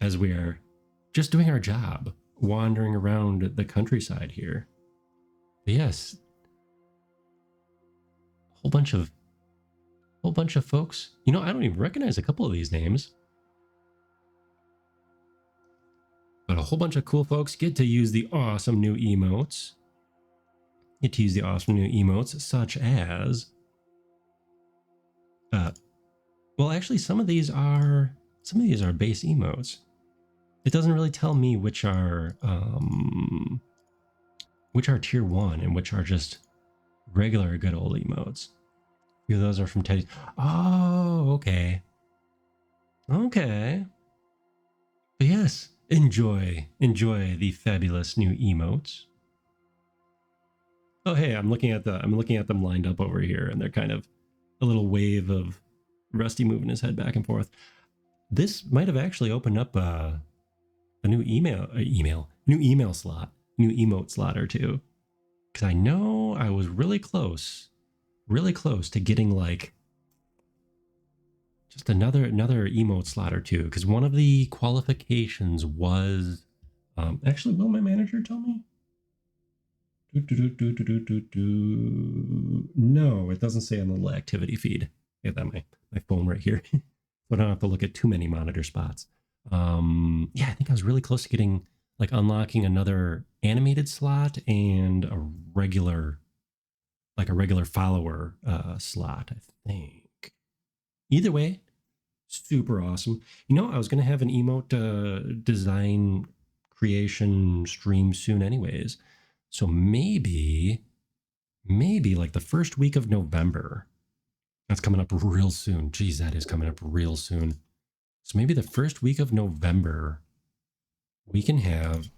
As we are just doing our job, wandering around the countryside here. But yes, a whole bunch of folks. You know, I don't even recognize a couple of these names. But a whole bunch of cool folks get to use the awesome new emotes. Get to use the awesome new emotes, such as well, actually some of these are base emotes. It doesn't really tell me which are tier 1 and which are just regular good old emotes. A few of those are from Teddy. Oh, okay. Okay. But yes, enjoy the fabulous new emotes. Oh hey, I'm looking at them lined up over here, and they're kind of a little wave of Rusty moving his head back and forth. This might have actually opened up a new new emote slot or two. Because I know I was really close to getting like just another emote slot or two. Because one of the qualifications was actually, will my manager tell me? No, it doesn't say on the little activity feed. I got my phone right here. So I don't have to look at too many monitor spots. Yeah, I think I was really close to getting like unlocking another animated slot and a regular follower slot, I think. Either way, super awesome. You know, I was gonna have an emote design creation stream soon anyways. So maybe like the first week of November. That's coming up real soon. Geez, that is coming up real soon. So maybe the first week of November, we can have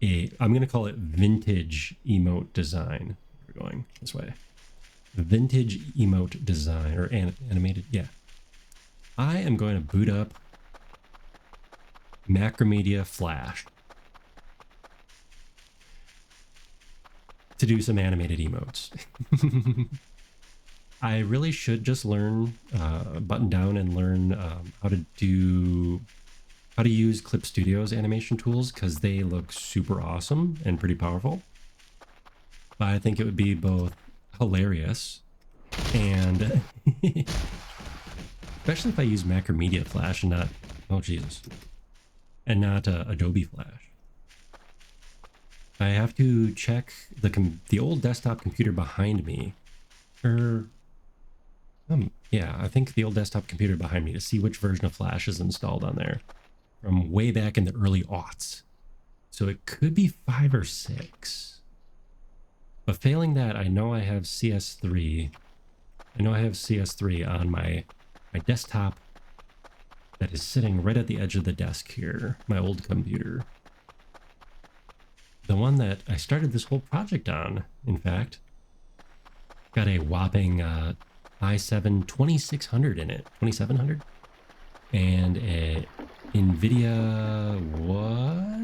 I'm going to call it vintage emote design. We're going this way. Vintage emote design, or animated. Yeah. I am going to boot up Macromedia Flash to do some animated emotes. I really should just learn, button down and learn how to use Clip Studio's animation tools, because they look super awesome and pretty powerful. But I think it would be both hilarious and especially if I use Macromedia Flash and not, oh Jesus, and not Adobe Flash. I have to check the old desktop computer behind me, or yeah, I think the old desktop computer behind me, to see which version of Flash is installed on there from way back in the early aughts. So it could be 5 or 6. But failing that, I know I have CS3. I know I have CS3 on my desktop that is sitting right at the edge of the desk here, my old computer. The one that I started this whole project on, in fact. Got a whopping i7 2600 in it. 2700? And a NVIDIA... what?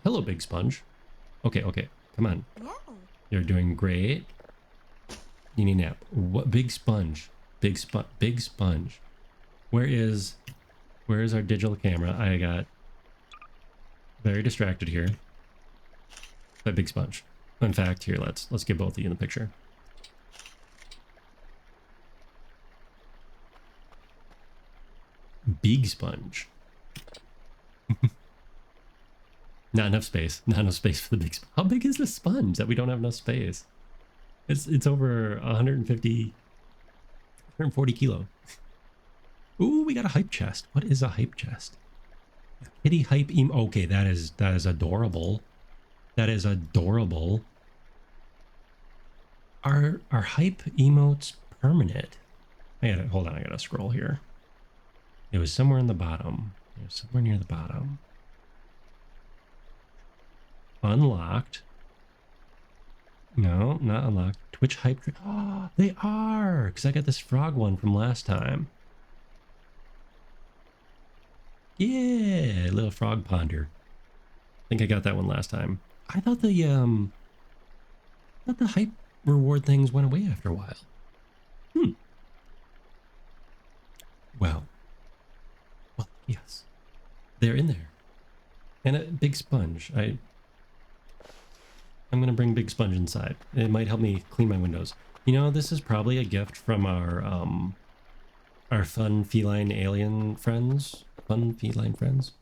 Hello, Big Sponge. Okay, okay. Come on. You're doing great. You need a nap. What? Big Sponge. Big Sponge. Where is our digital camera? I got very distracted here by Big Sponge. In fact, here, let's get both of you in the picture. Big Sponge. Not enough space. Not enough space for the big sponge. How big is the sponge that we don't have enough space? It's over 150, 140 kilo. Ooh, we got a hype chest. What is a hype chest? Kitty hype okay, that is adorable. That is adorable. Are hype emotes permanent? Hold on, I gotta scroll here. It was somewhere in the bottom. It was somewhere near the bottom. Unlocked. No, not unlocked. Twitch hype. Oh, they are! Because I got this frog one from last time. Yeah, little frog ponder. I think I got that one last time. I thought the hype reward things went away after a while. Well, yes. They're in there. And a big sponge. I'm gonna bring Big Sponge inside. It might help me clean my windows. You know, this is probably a gift from our fun feline alien friends. Fun feline friends.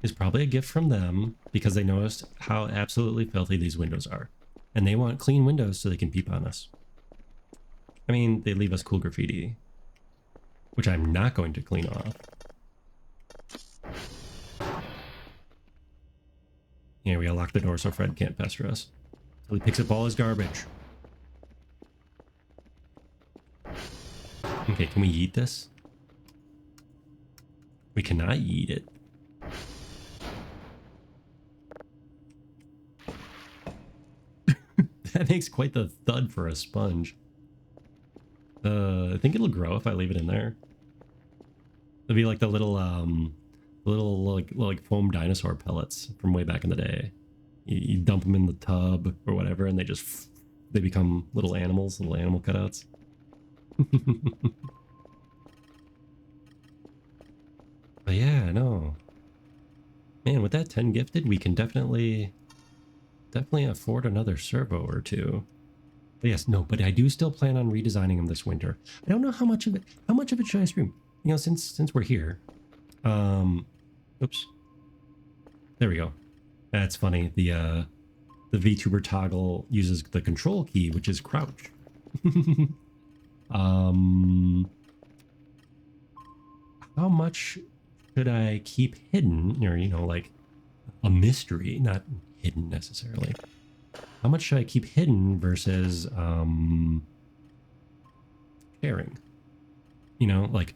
It's probably a gift from them because they noticed how absolutely filthy these windows are. And they want clean windows so they can peep on us. I mean, they leave us cool graffiti, which I'm not going to clean off. Yeah, we gotta lock the door so Fred can't pester us. Till he picks up all his garbage. Okay, can we eat this? We cannot eat it. That makes quite the thud for a sponge. I think it'll grow if I leave it in there. It'll be like the little like foam dinosaur pellets from way back in the day. You dump them in the tub or whatever, and they become little animals, little animal cutouts. But yeah, no. Man, with that 10 gifted, we can definitely afford another servo or two. But yes, no, but I do still plan on redesigning them this winter. I don't know how much of it should I stream? You know, since we're here. Oops. There we go. That's funny. The VTuber toggle uses the control key, which is crouch. How much should I keep hidden, or, you know, like a mystery, not hidden necessarily? How much should I keep hidden versus sharing? You know, like,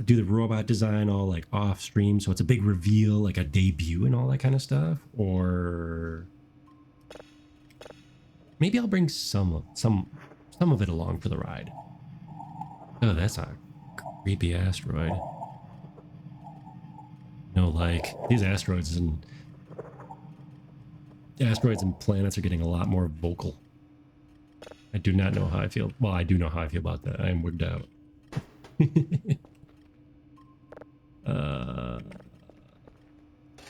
do the robot design all like off stream so it's a big reveal, like a debut and all that kind of stuff? Or maybe I'll bring some of it along for the ride. Oh, that's a creepy asteroid. No, like, these asteroids and planets are getting a lot more vocal. I do not know how I feel. Well, I do know how I feel about that. I am wigged out.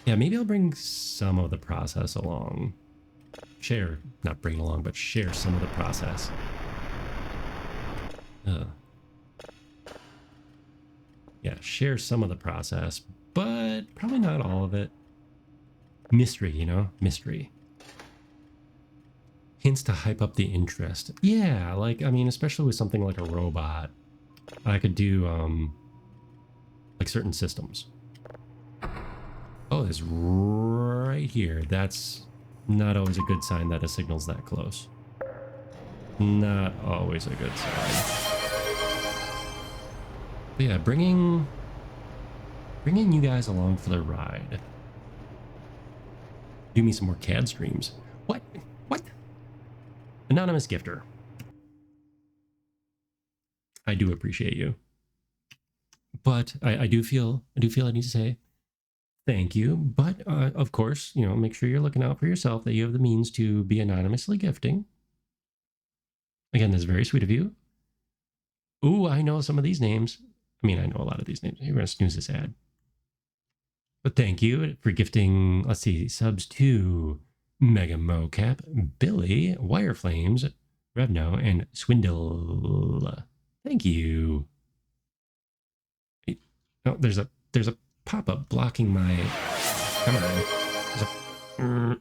Yeah, maybe I'll bring some of the process along. Not bring along, but share some of the process. Yeah, share some of the process, but probably not all of it. Mystery, you know? Mystery. Hints to hype up the interest. Yeah, like, I mean, especially with something like a robot, I could do, like certain systems. Oh, it's right here. That's not always a good sign that a signal's that close. Not always a good sign. But yeah, bringing bringing you guys along for the ride. Do me some more CAD streams. What? What? Anonymous gifter. I do appreciate you. But I do feel I need to say thank you. But of course, you know, make sure you're looking out for yourself, that you have the means to be anonymously gifting. Again, that's very sweet of you. Ooh, I know some of these names. I mean, I know a lot of these names. You're going to snooze this ad. But thank you for gifting, let's see, subs to Mega Mocap, Billy, Wireflames, Revno, and Swindle. Thank you. Oh, there's a pop-up blocking my. Come on.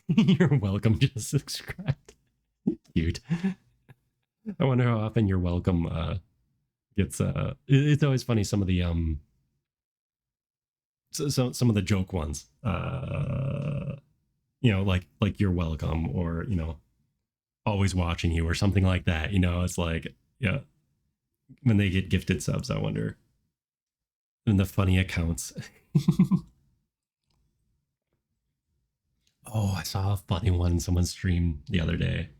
You're welcome. Just subscribe. Cute. I wonder how often you're welcome gets it's always funny, some of the some of the joke ones. You know, like you're welcome, or, you know, always watching you, or something like that. You know, it's like, yeah, when they get gifted subs, I wonder. And the funny accounts. Oh, I saw a funny one someone streamed the other day.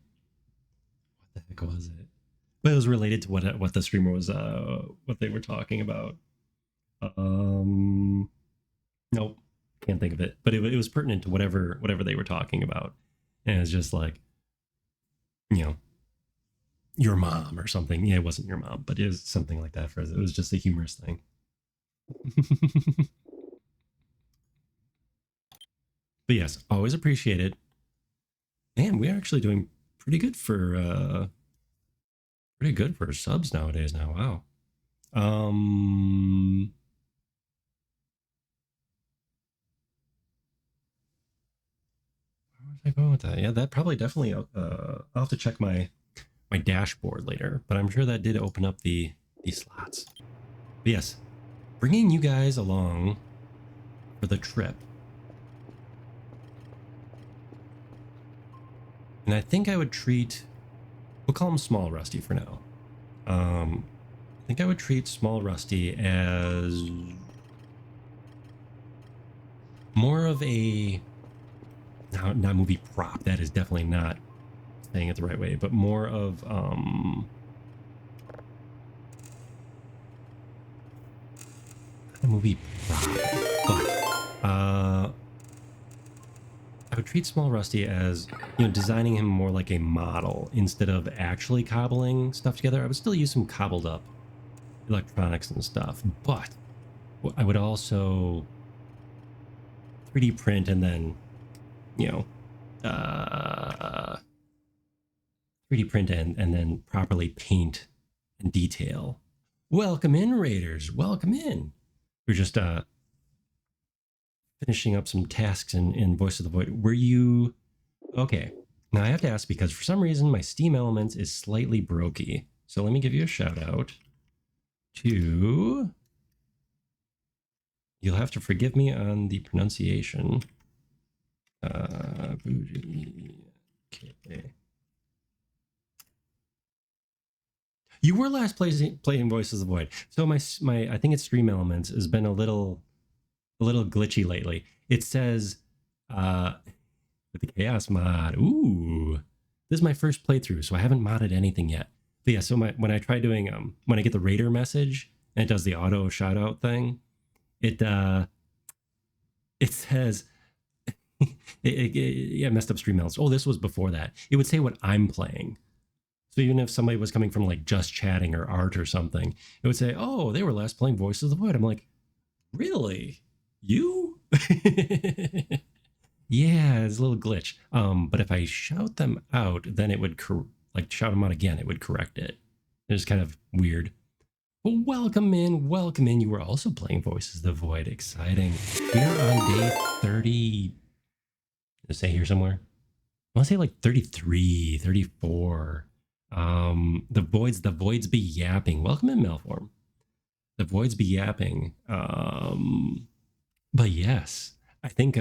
What the heck was it? But it was related to what the streamer was what they were talking about. Nope, can't think of it. But it was pertinent to whatever they were talking about, and it's just like, you know, your mom or something. Yeah, it wasn't your mom, but it was something like that. It was just a humorous thing. But yes, always appreciate it. Man, we're actually doing pretty good for subs nowadays now. Wow. Where was I going with that? Yeah, that probably definitely I'll have to check my dashboard later, but I'm sure that did open up these slots. But yes, bringing you guys along for the trip. And I think I would treat, we'll call him Small Rusty for now. I think I would treat Small Rusty as more of a, not movie prop. That is definitely not saying it the right way, but more of a movie prop. But I would treat Small Rusty as, you know, designing him more like a model instead of actually cobbling stuff together. I would still use some cobbled up electronics and stuff, but I would also 3D print and then, you know, 3D print and then properly paint and detail. Welcome in, Raiders. Welcome in. We're just finishing up some tasks in Voice of the Void. Were you okay? Now I have to ask, because for some reason my Steam Elements is slightly brokey. So let me give you a shout out to, you'll have to forgive me on the pronunciation. Okay. You were last playing Voices of the Void. So my I think it's Stream Elements has been a little glitchy lately. It says with the Chaos mod. Ooh, this is my first playthrough, so I haven't modded anything yet. But yeah, so when I try doing when I get the Raider message and it does the auto shout out thing, it says it messed up Stream Elements. Oh, this was before that. It would say what I'm playing. So even if somebody was coming from like just chatting or art or something, it would say, oh, they were last playing Voice of the Void. I'm like, really? You? Yeah, it's a little glitch. But if I shout them out, then it would like shout them out again, it would correct it. It's kind of weird. Well, welcome in. You were also playing Voices of the Void. Exciting. We are on day 30. Let's say here somewhere. I want to say like 33, 34. The voids be yapping. Welcome in, Malform. The voids be yapping. But yes, I think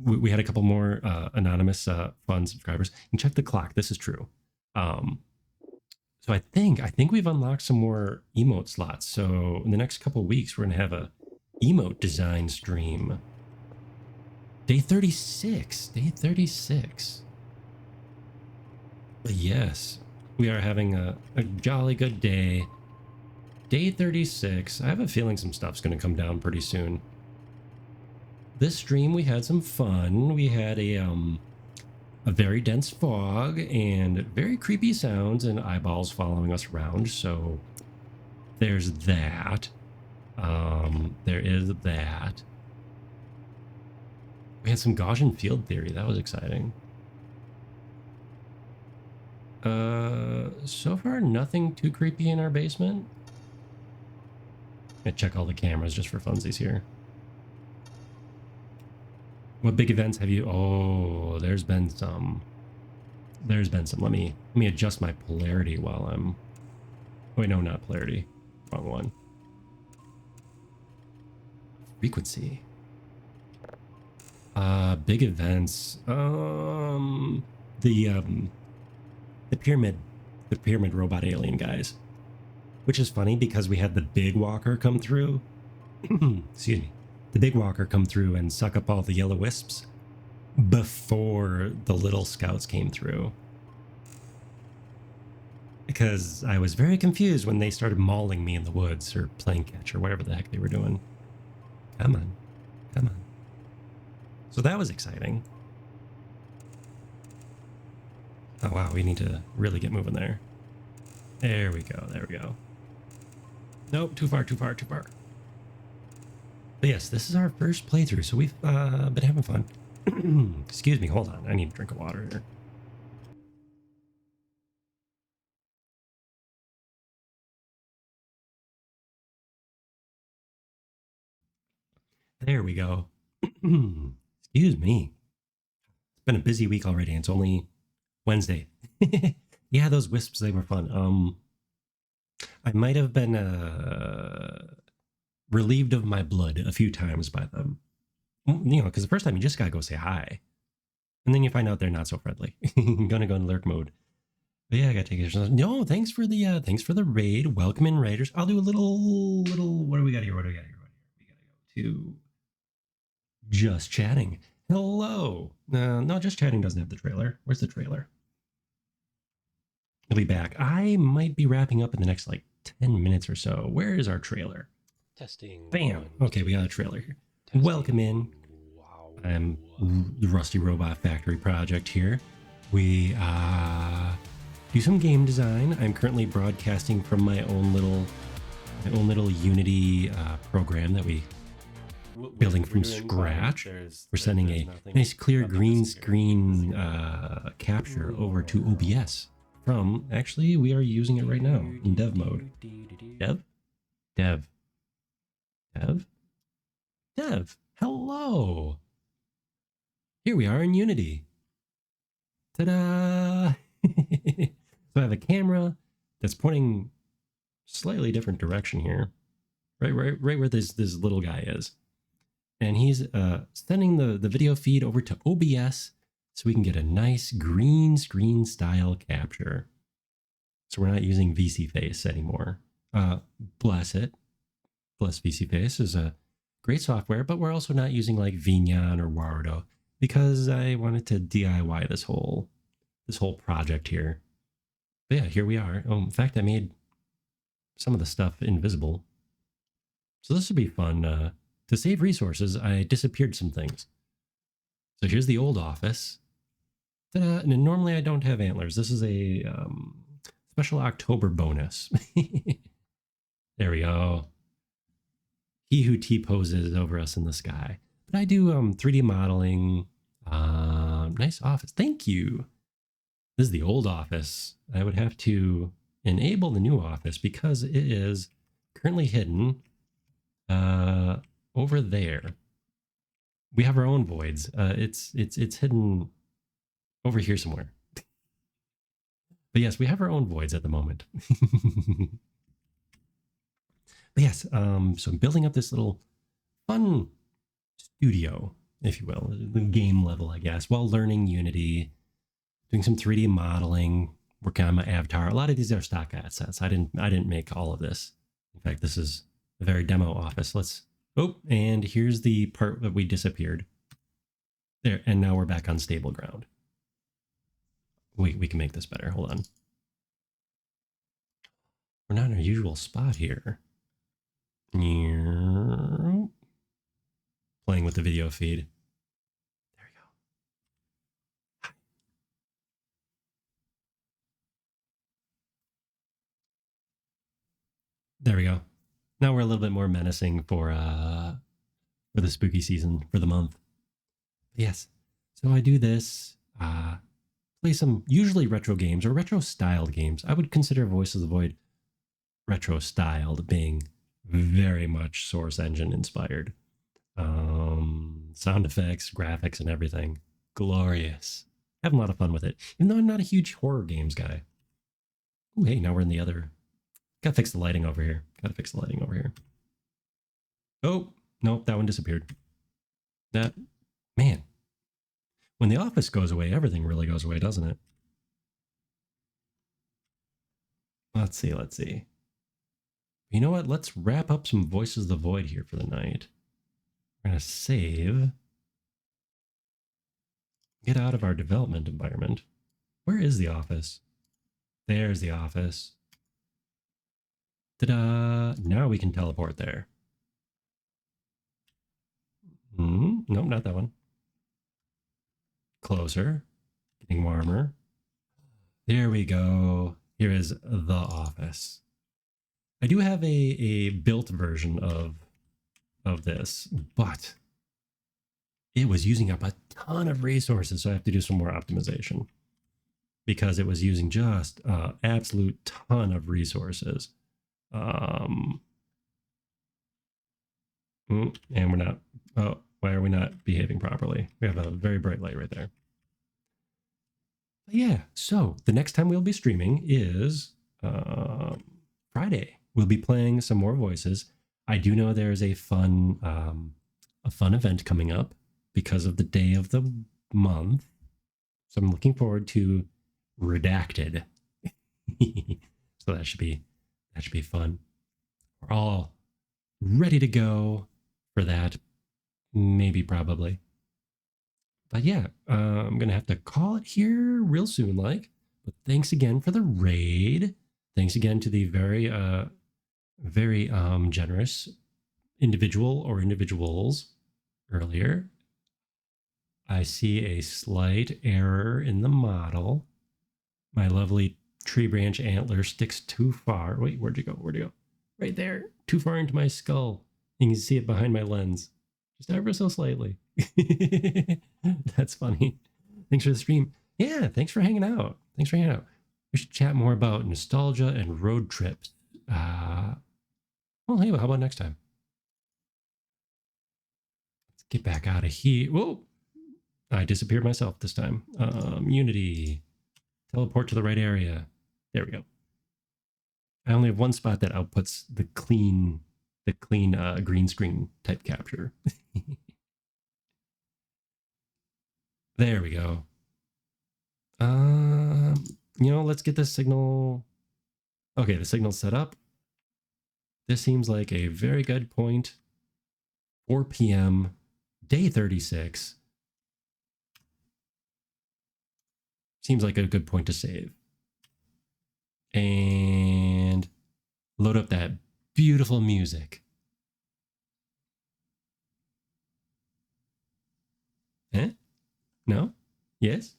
we had a couple more anonymous fun subscribers. And check the clock. This is true. So I think we've unlocked some more emote slots. So in the next couple of weeks, we're gonna have a emote design stream. Day 36. Day 36. But yes, we are having a jolly good day. Day 36. I have a feeling some stuff's gonna come down pretty soon. This stream we had some fun. We had a very dense fog and very creepy sounds and eyeballs following us around. So there's that. There is that. We had some Gaussian field theory. That was exciting. So far nothing too creepy in our basement. I'm gonna check all the cameras just for funsies here. What big events have you? Oh, there's been some. There's been some. Let me adjust my polarity while I'm. Wait, no, not polarity. Wrong one. Frequency. Big events. The pyramid robot alien guys. Which is funny because we had the big walker come through. Excuse me. The big walker come through and suck up all the yellow wisps before the little scouts came through. Because I was very confused when they started mauling me in the woods or playing catch or whatever the heck they were doing. Come on. Come on. So that was exciting. Oh wow, we need to really get moving there. There we go, there we go. Nope, too far, too far, too far. But yes, this is our first playthrough, so we've been having fun. Excuse me, hold on. I need a drink of water here. There we go. Excuse me. It's been a busy week already. It's only Wednesday. Yeah, those wisps, they were fun. I might have been relieved of my blood a few times by them. You know, because the first time you just gotta go say hi. And then you find out they're not so friendly. Gonna go in lurk mode. But yeah, I gotta take it. No, thanks for the raid. Welcome in, raiders. I'll do a little. What do we got here? What do we got here? We gotta go to just chatting. Hello. No, just chatting doesn't have the trailer. Where's the trailer? I'll be back. I might be wrapping up in the next like 10 minutes or so. Where is our trailer? Testing. Bam. Okay, we got a trailer here. Testing. Welcome in. Wow. I'm the Rusty Robot Factory project here. We do some game design. I'm currently broadcasting from my own little Unity program that we building from scratch. We're sending a nice clear green screen capture over to OBS from, actually, we are using it right now in dev mode. Dev. Hello. Here we are in Unity. Ta-da! So I have a camera that's pointing slightly different direction here. Right where this little guy is. And he's sending the video feed over to OBS so we can get a nice green screen style capture. So we're not using VCFace anymore. Bless it. Bless VCFace is a great software, but we're also not using like Vignon or Wardo because I wanted to DIY this whole project here. But yeah, here we are. In fact, I made some of the stuff invisible. So this would be fun. To save resources, I disappeared some things. So here's the old office. Ta-da! And normally I don't have antlers. This is a special October bonus. There we go. He who T-poses over us in the sky. But I do 3D modeling. Nice office. Thank you. This is the old office. I would have to enable the new office because it is currently hidden over there. We have our own voids. It's hidden over here somewhere. But yes, we have our own voids at the moment. But yes, so I'm building up this little fun studio, if you will, the game level, I guess, while learning Unity, doing some 3D modeling, working on my avatar. A lot of these are stock assets. I didn't make all of this. In fact, this is a very demo office. Oh, and here's the part that we disappeared. There, and now we're back on stable ground. We can make this better. Hold on. We're not in our usual spot here. Playing with the video feed. There we go. There we go. Now we're a little bit more menacing for the spooky season, for the month. Yes. So I do this, play some usually retro games or retro styled games. I would consider Voice of the Void retro styled, being very much Source Engine inspired. Sound effects, graphics, and everything. Glorious. Having a lot of fun with it, even though I'm not a huge horror games guy. Ooh, hey, now we're in the other. Gotta fix the lighting over here. Oh, nope, that one disappeared. That, man. When the office goes away, everything really goes away, doesn't it? Let's see. You know what? Let's wrap up some Voices of the Void here for the night. We're going to save. Get out of our development environment. Where is the office? There's the office. Ta-da! Now we can teleport there. Nope, not that one. Closer. Getting warmer. There we go. Here is the office. I do have a built version of this, but it was using up a ton of resources, so I have to do some more optimization because it was using just absolute ton of resources. And we're not, oh, why are we not behaving properly? We have a very bright light right there. But yeah, so the next time we'll be streaming is Friday. We'll be playing some more Voices. I do know there's a fun event coming up because of the day of the month. So I'm looking forward to Redacted. So that should be fun. We're all ready to go for that. Maybe, probably. But yeah, I'm going to have to call it here real soon, like. But thanks again for the raid. Thanks again to the very generous individual or individuals earlier. I see a slight error in the model. My lovely tree branch antler sticks too far. Wait, where'd you go? Right there. Too far into my skull. You can see it behind my lens. Just ever so slightly. That's funny. Thanks for the stream. Yeah, thanks for hanging out. We should chat more about nostalgia and road trips. Well, hey, how about next time? Let's get back out of here. Whoa! I disappeared myself this time. Unity. Teleport to the right area. There we go. I only have one spot that outputs the clean green screen type capture. There we go. Let's get this signal. Okay, the signal's set up. This seems like a very good point. 4 p.m. Day 36. Seems like a good point to save. And load up that beautiful music. Eh? No? Yes?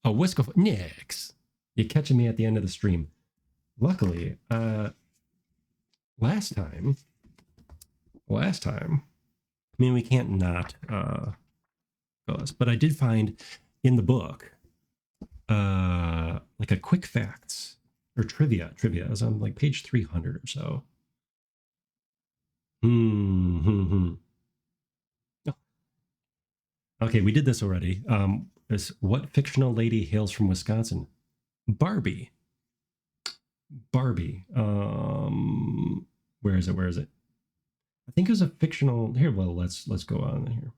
A whisk of Nix. You're catching me at the end of the stream. Luckily, last time, I mean, we can't not go this, but I did find in the book like a quick facts or trivia. It was on like page 300 or so. Okay, we did this already. What fictional lady hails from Wisconsin? Barbie. Where is it? I think it was a fictional. Here, well, let's go on here.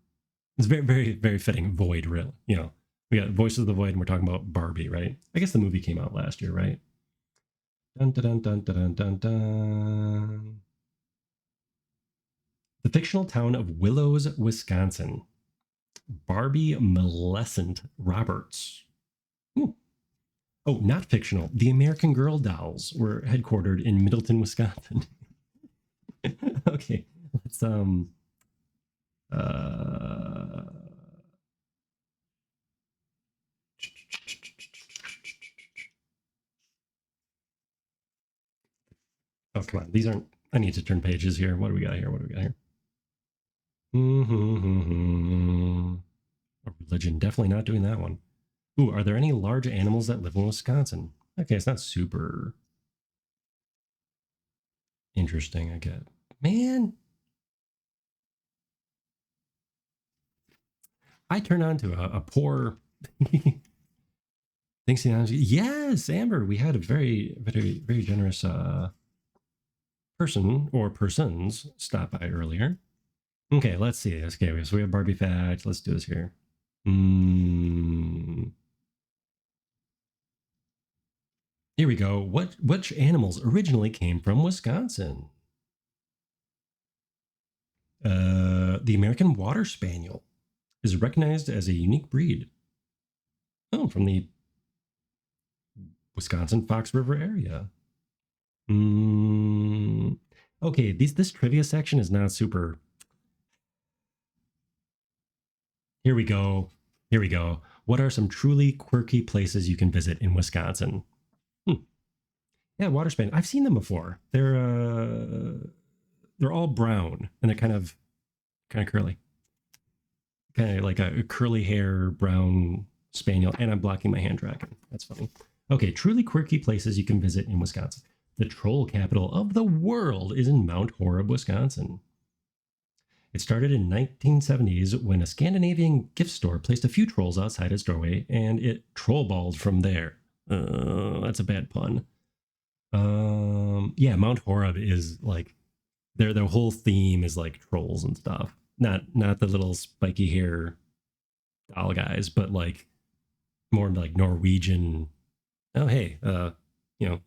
It's very, very, very fitting. Void, really. We got Voices of the Void, and we're talking about Barbie, right? I guess the movie came out last year, right? Dun dun dun dun dun dun dun. The fictional town of Willows, Wisconsin. Barbie Millicent Roberts. Ooh. Oh, not fictional. The American Girl dolls were headquartered in Middleton, Wisconsin. Okay, let's uh oh, come on. These aren't. I need to turn pages here. What do we got here? What do we got here? A religion. Definitely not doing that one. Ooh, are there any large animals that live in Wisconsin? Okay, it's not super interesting, I get. Man, I turn on to a poor. Thanks, yes, Amber. We had a very, very, very generous person or persons stop by earlier. Okay, let's see this. Okay, so we have Barbie facts. Let's do this here. Here we go. Which animals originally came from Wisconsin? The American Water Spaniel is recognized as a unique breed. Oh, from the Wisconsin Fox River area. Okay, this trivia section is not super. Here we go. Here we go. What are some truly quirky places you can visit in Wisconsin? Yeah, water spaniel. I've seen them before. They're all brown and they're kind of curly, kind of like a curly hair brown spaniel. And I'm blocking my hand dragon. That's funny. Okay, truly quirky places you can visit in Wisconsin. The troll capital of the world is in Mount Horeb, Wisconsin. It started in 1970s when a Scandinavian gift store placed a few trolls outside its doorway, and it trollballed from there. That's a bad pun. Yeah, Mount Horeb is like their whole theme is like trolls and stuff. Not the little spiky hair doll guys, but like more like Norwegian. Oh hey, you know,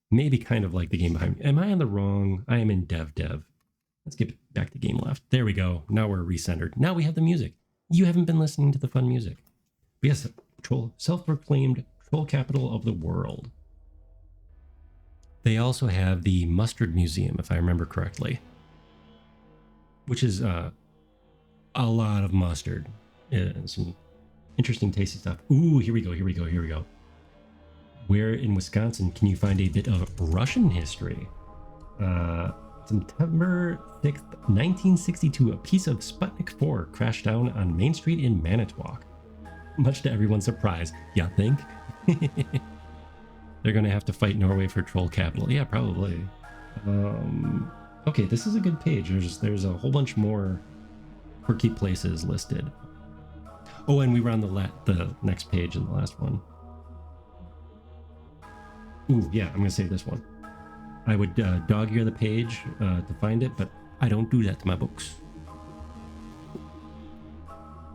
maybe kind of like the game behind me. Am I on the wrong? I am in dev. Let's get back to game left. There we go. Now we're recentered. Now we have the music. You haven't been listening to the fun music. But yes, troll, self-proclaimed troll capital of the world. They also have the Mustard Museum, if I remember correctly, which is a lot of mustard. Some interesting, tasty stuff. Ooh, here we go. Where in Wisconsin can you find a bit of Russian history? September 6th, 1962, a piece of Sputnik 4 crashed down on Main Street in Manitowoc. Much to everyone's surprise. You think? They're going to have to fight Norway for troll capital. Yeah, probably. Okay, this is a good page. There's a whole bunch more quirky places listed. Oh, and we were on the next page in the last one. Ooh, yeah, I'm going to save this one. I would dog ear the page to find it, but I don't do that to my books.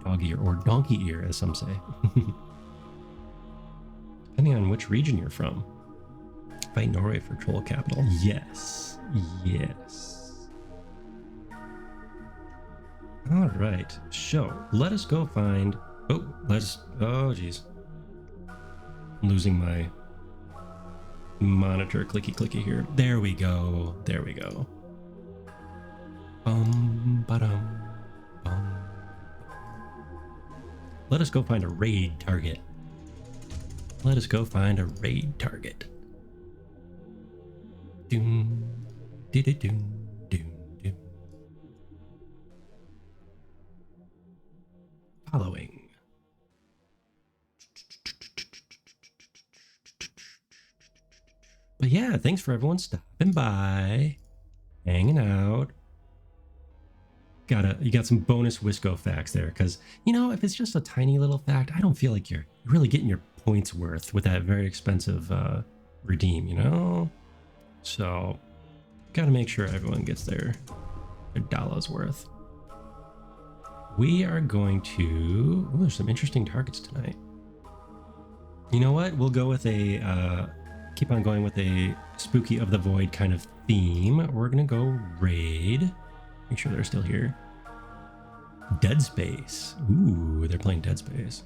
Dog ear, or donkey ear, as some say. Depending on which region you're from. Fight Norway for troll capital. Yes. All right. So let us go find. Oh, geez. I'm losing my monitor clicky here. There we go. Ba-dum, bum. Let us go find a raid target. Doom, doom. Following. But yeah, thanks for everyone stopping by, hanging out. You got some bonus Wisco facts there, because if it's just a tiny little fact, I don't feel like you're really getting your points worth with that very expensive redeem, So gotta make sure everyone gets their dollars worth. we are going to... Ooh, there's some interesting targets tonight. You know what? We'll go with a... keep on going with a Spooky of the Void kind of theme. We're going to go raid. Make sure they're still here. Dead Space. Ooh, they're playing Dead Space.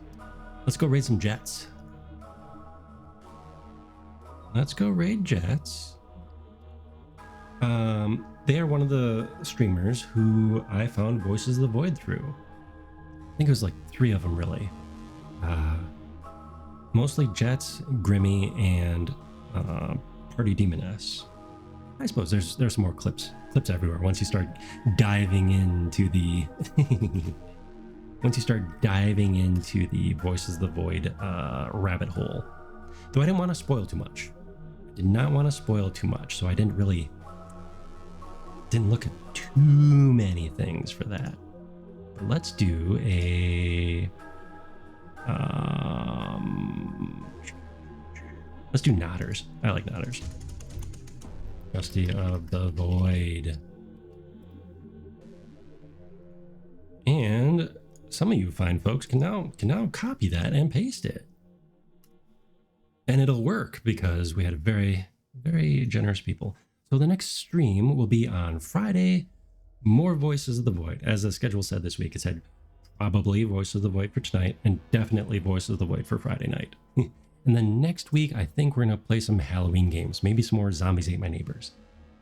Let's go raid some Jets. Let's go raid Jets. They are one of the streamers who I found Voices of the Void through. I think it was like 3 of them, really. Mostly Jets, Grimmy, and Party Demoness. I suppose there's some more clips everywhere once you start diving into the once you start diving into the Voices of the Void rabbit hole. Though I didn't want to spoil too much. I did not want to spoil too much, so I didn't look at too many things for that. But let's do a let's do Nodders. I like Nodders. Trusty of the Void. And some of you fine folks can now copy that and paste it. And it'll work because we had very, very generous people. So the next stream will be on Friday. More Voices of the Void. As the schedule said this week, it said probably Voices of the Void for tonight and definitely Voices of the Void for Friday night. And then next week, I think we're going to play some Halloween games. Maybe some more Zombies Ate My Neighbors.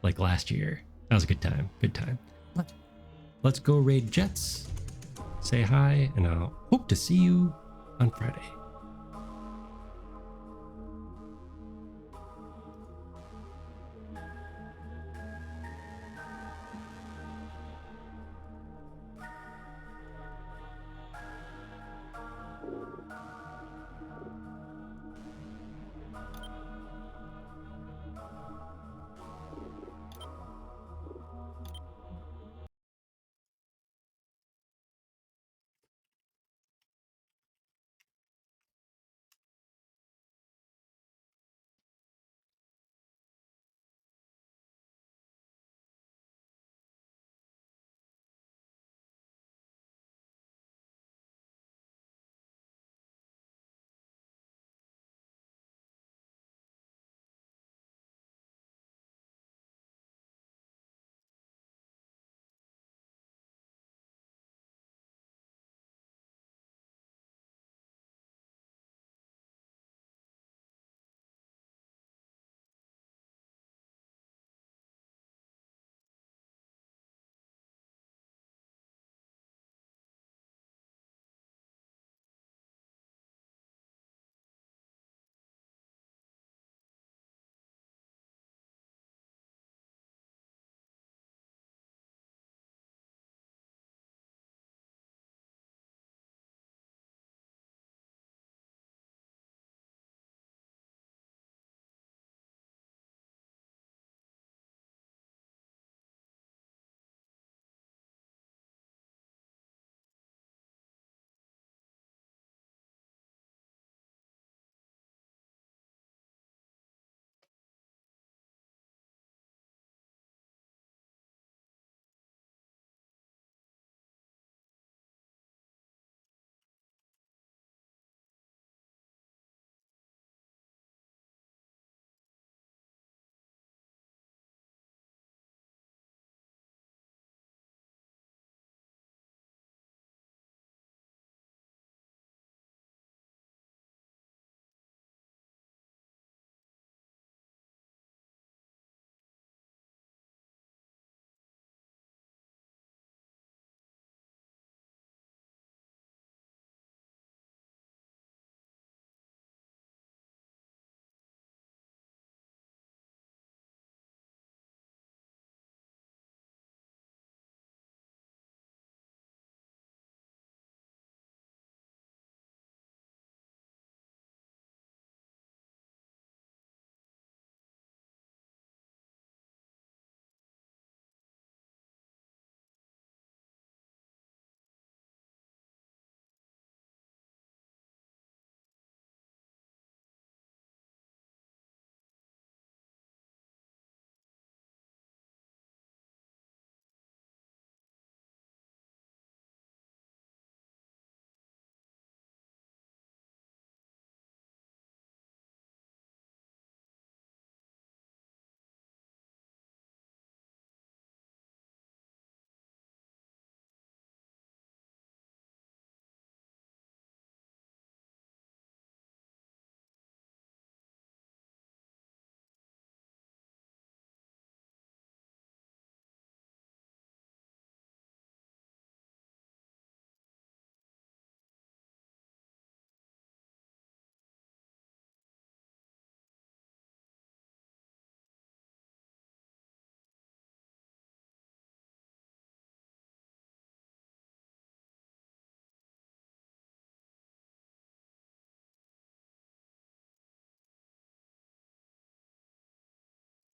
Like last year. That was a good time. Good time. Let's go raid Jets. Say hi, and I'll hope to see you on Friday.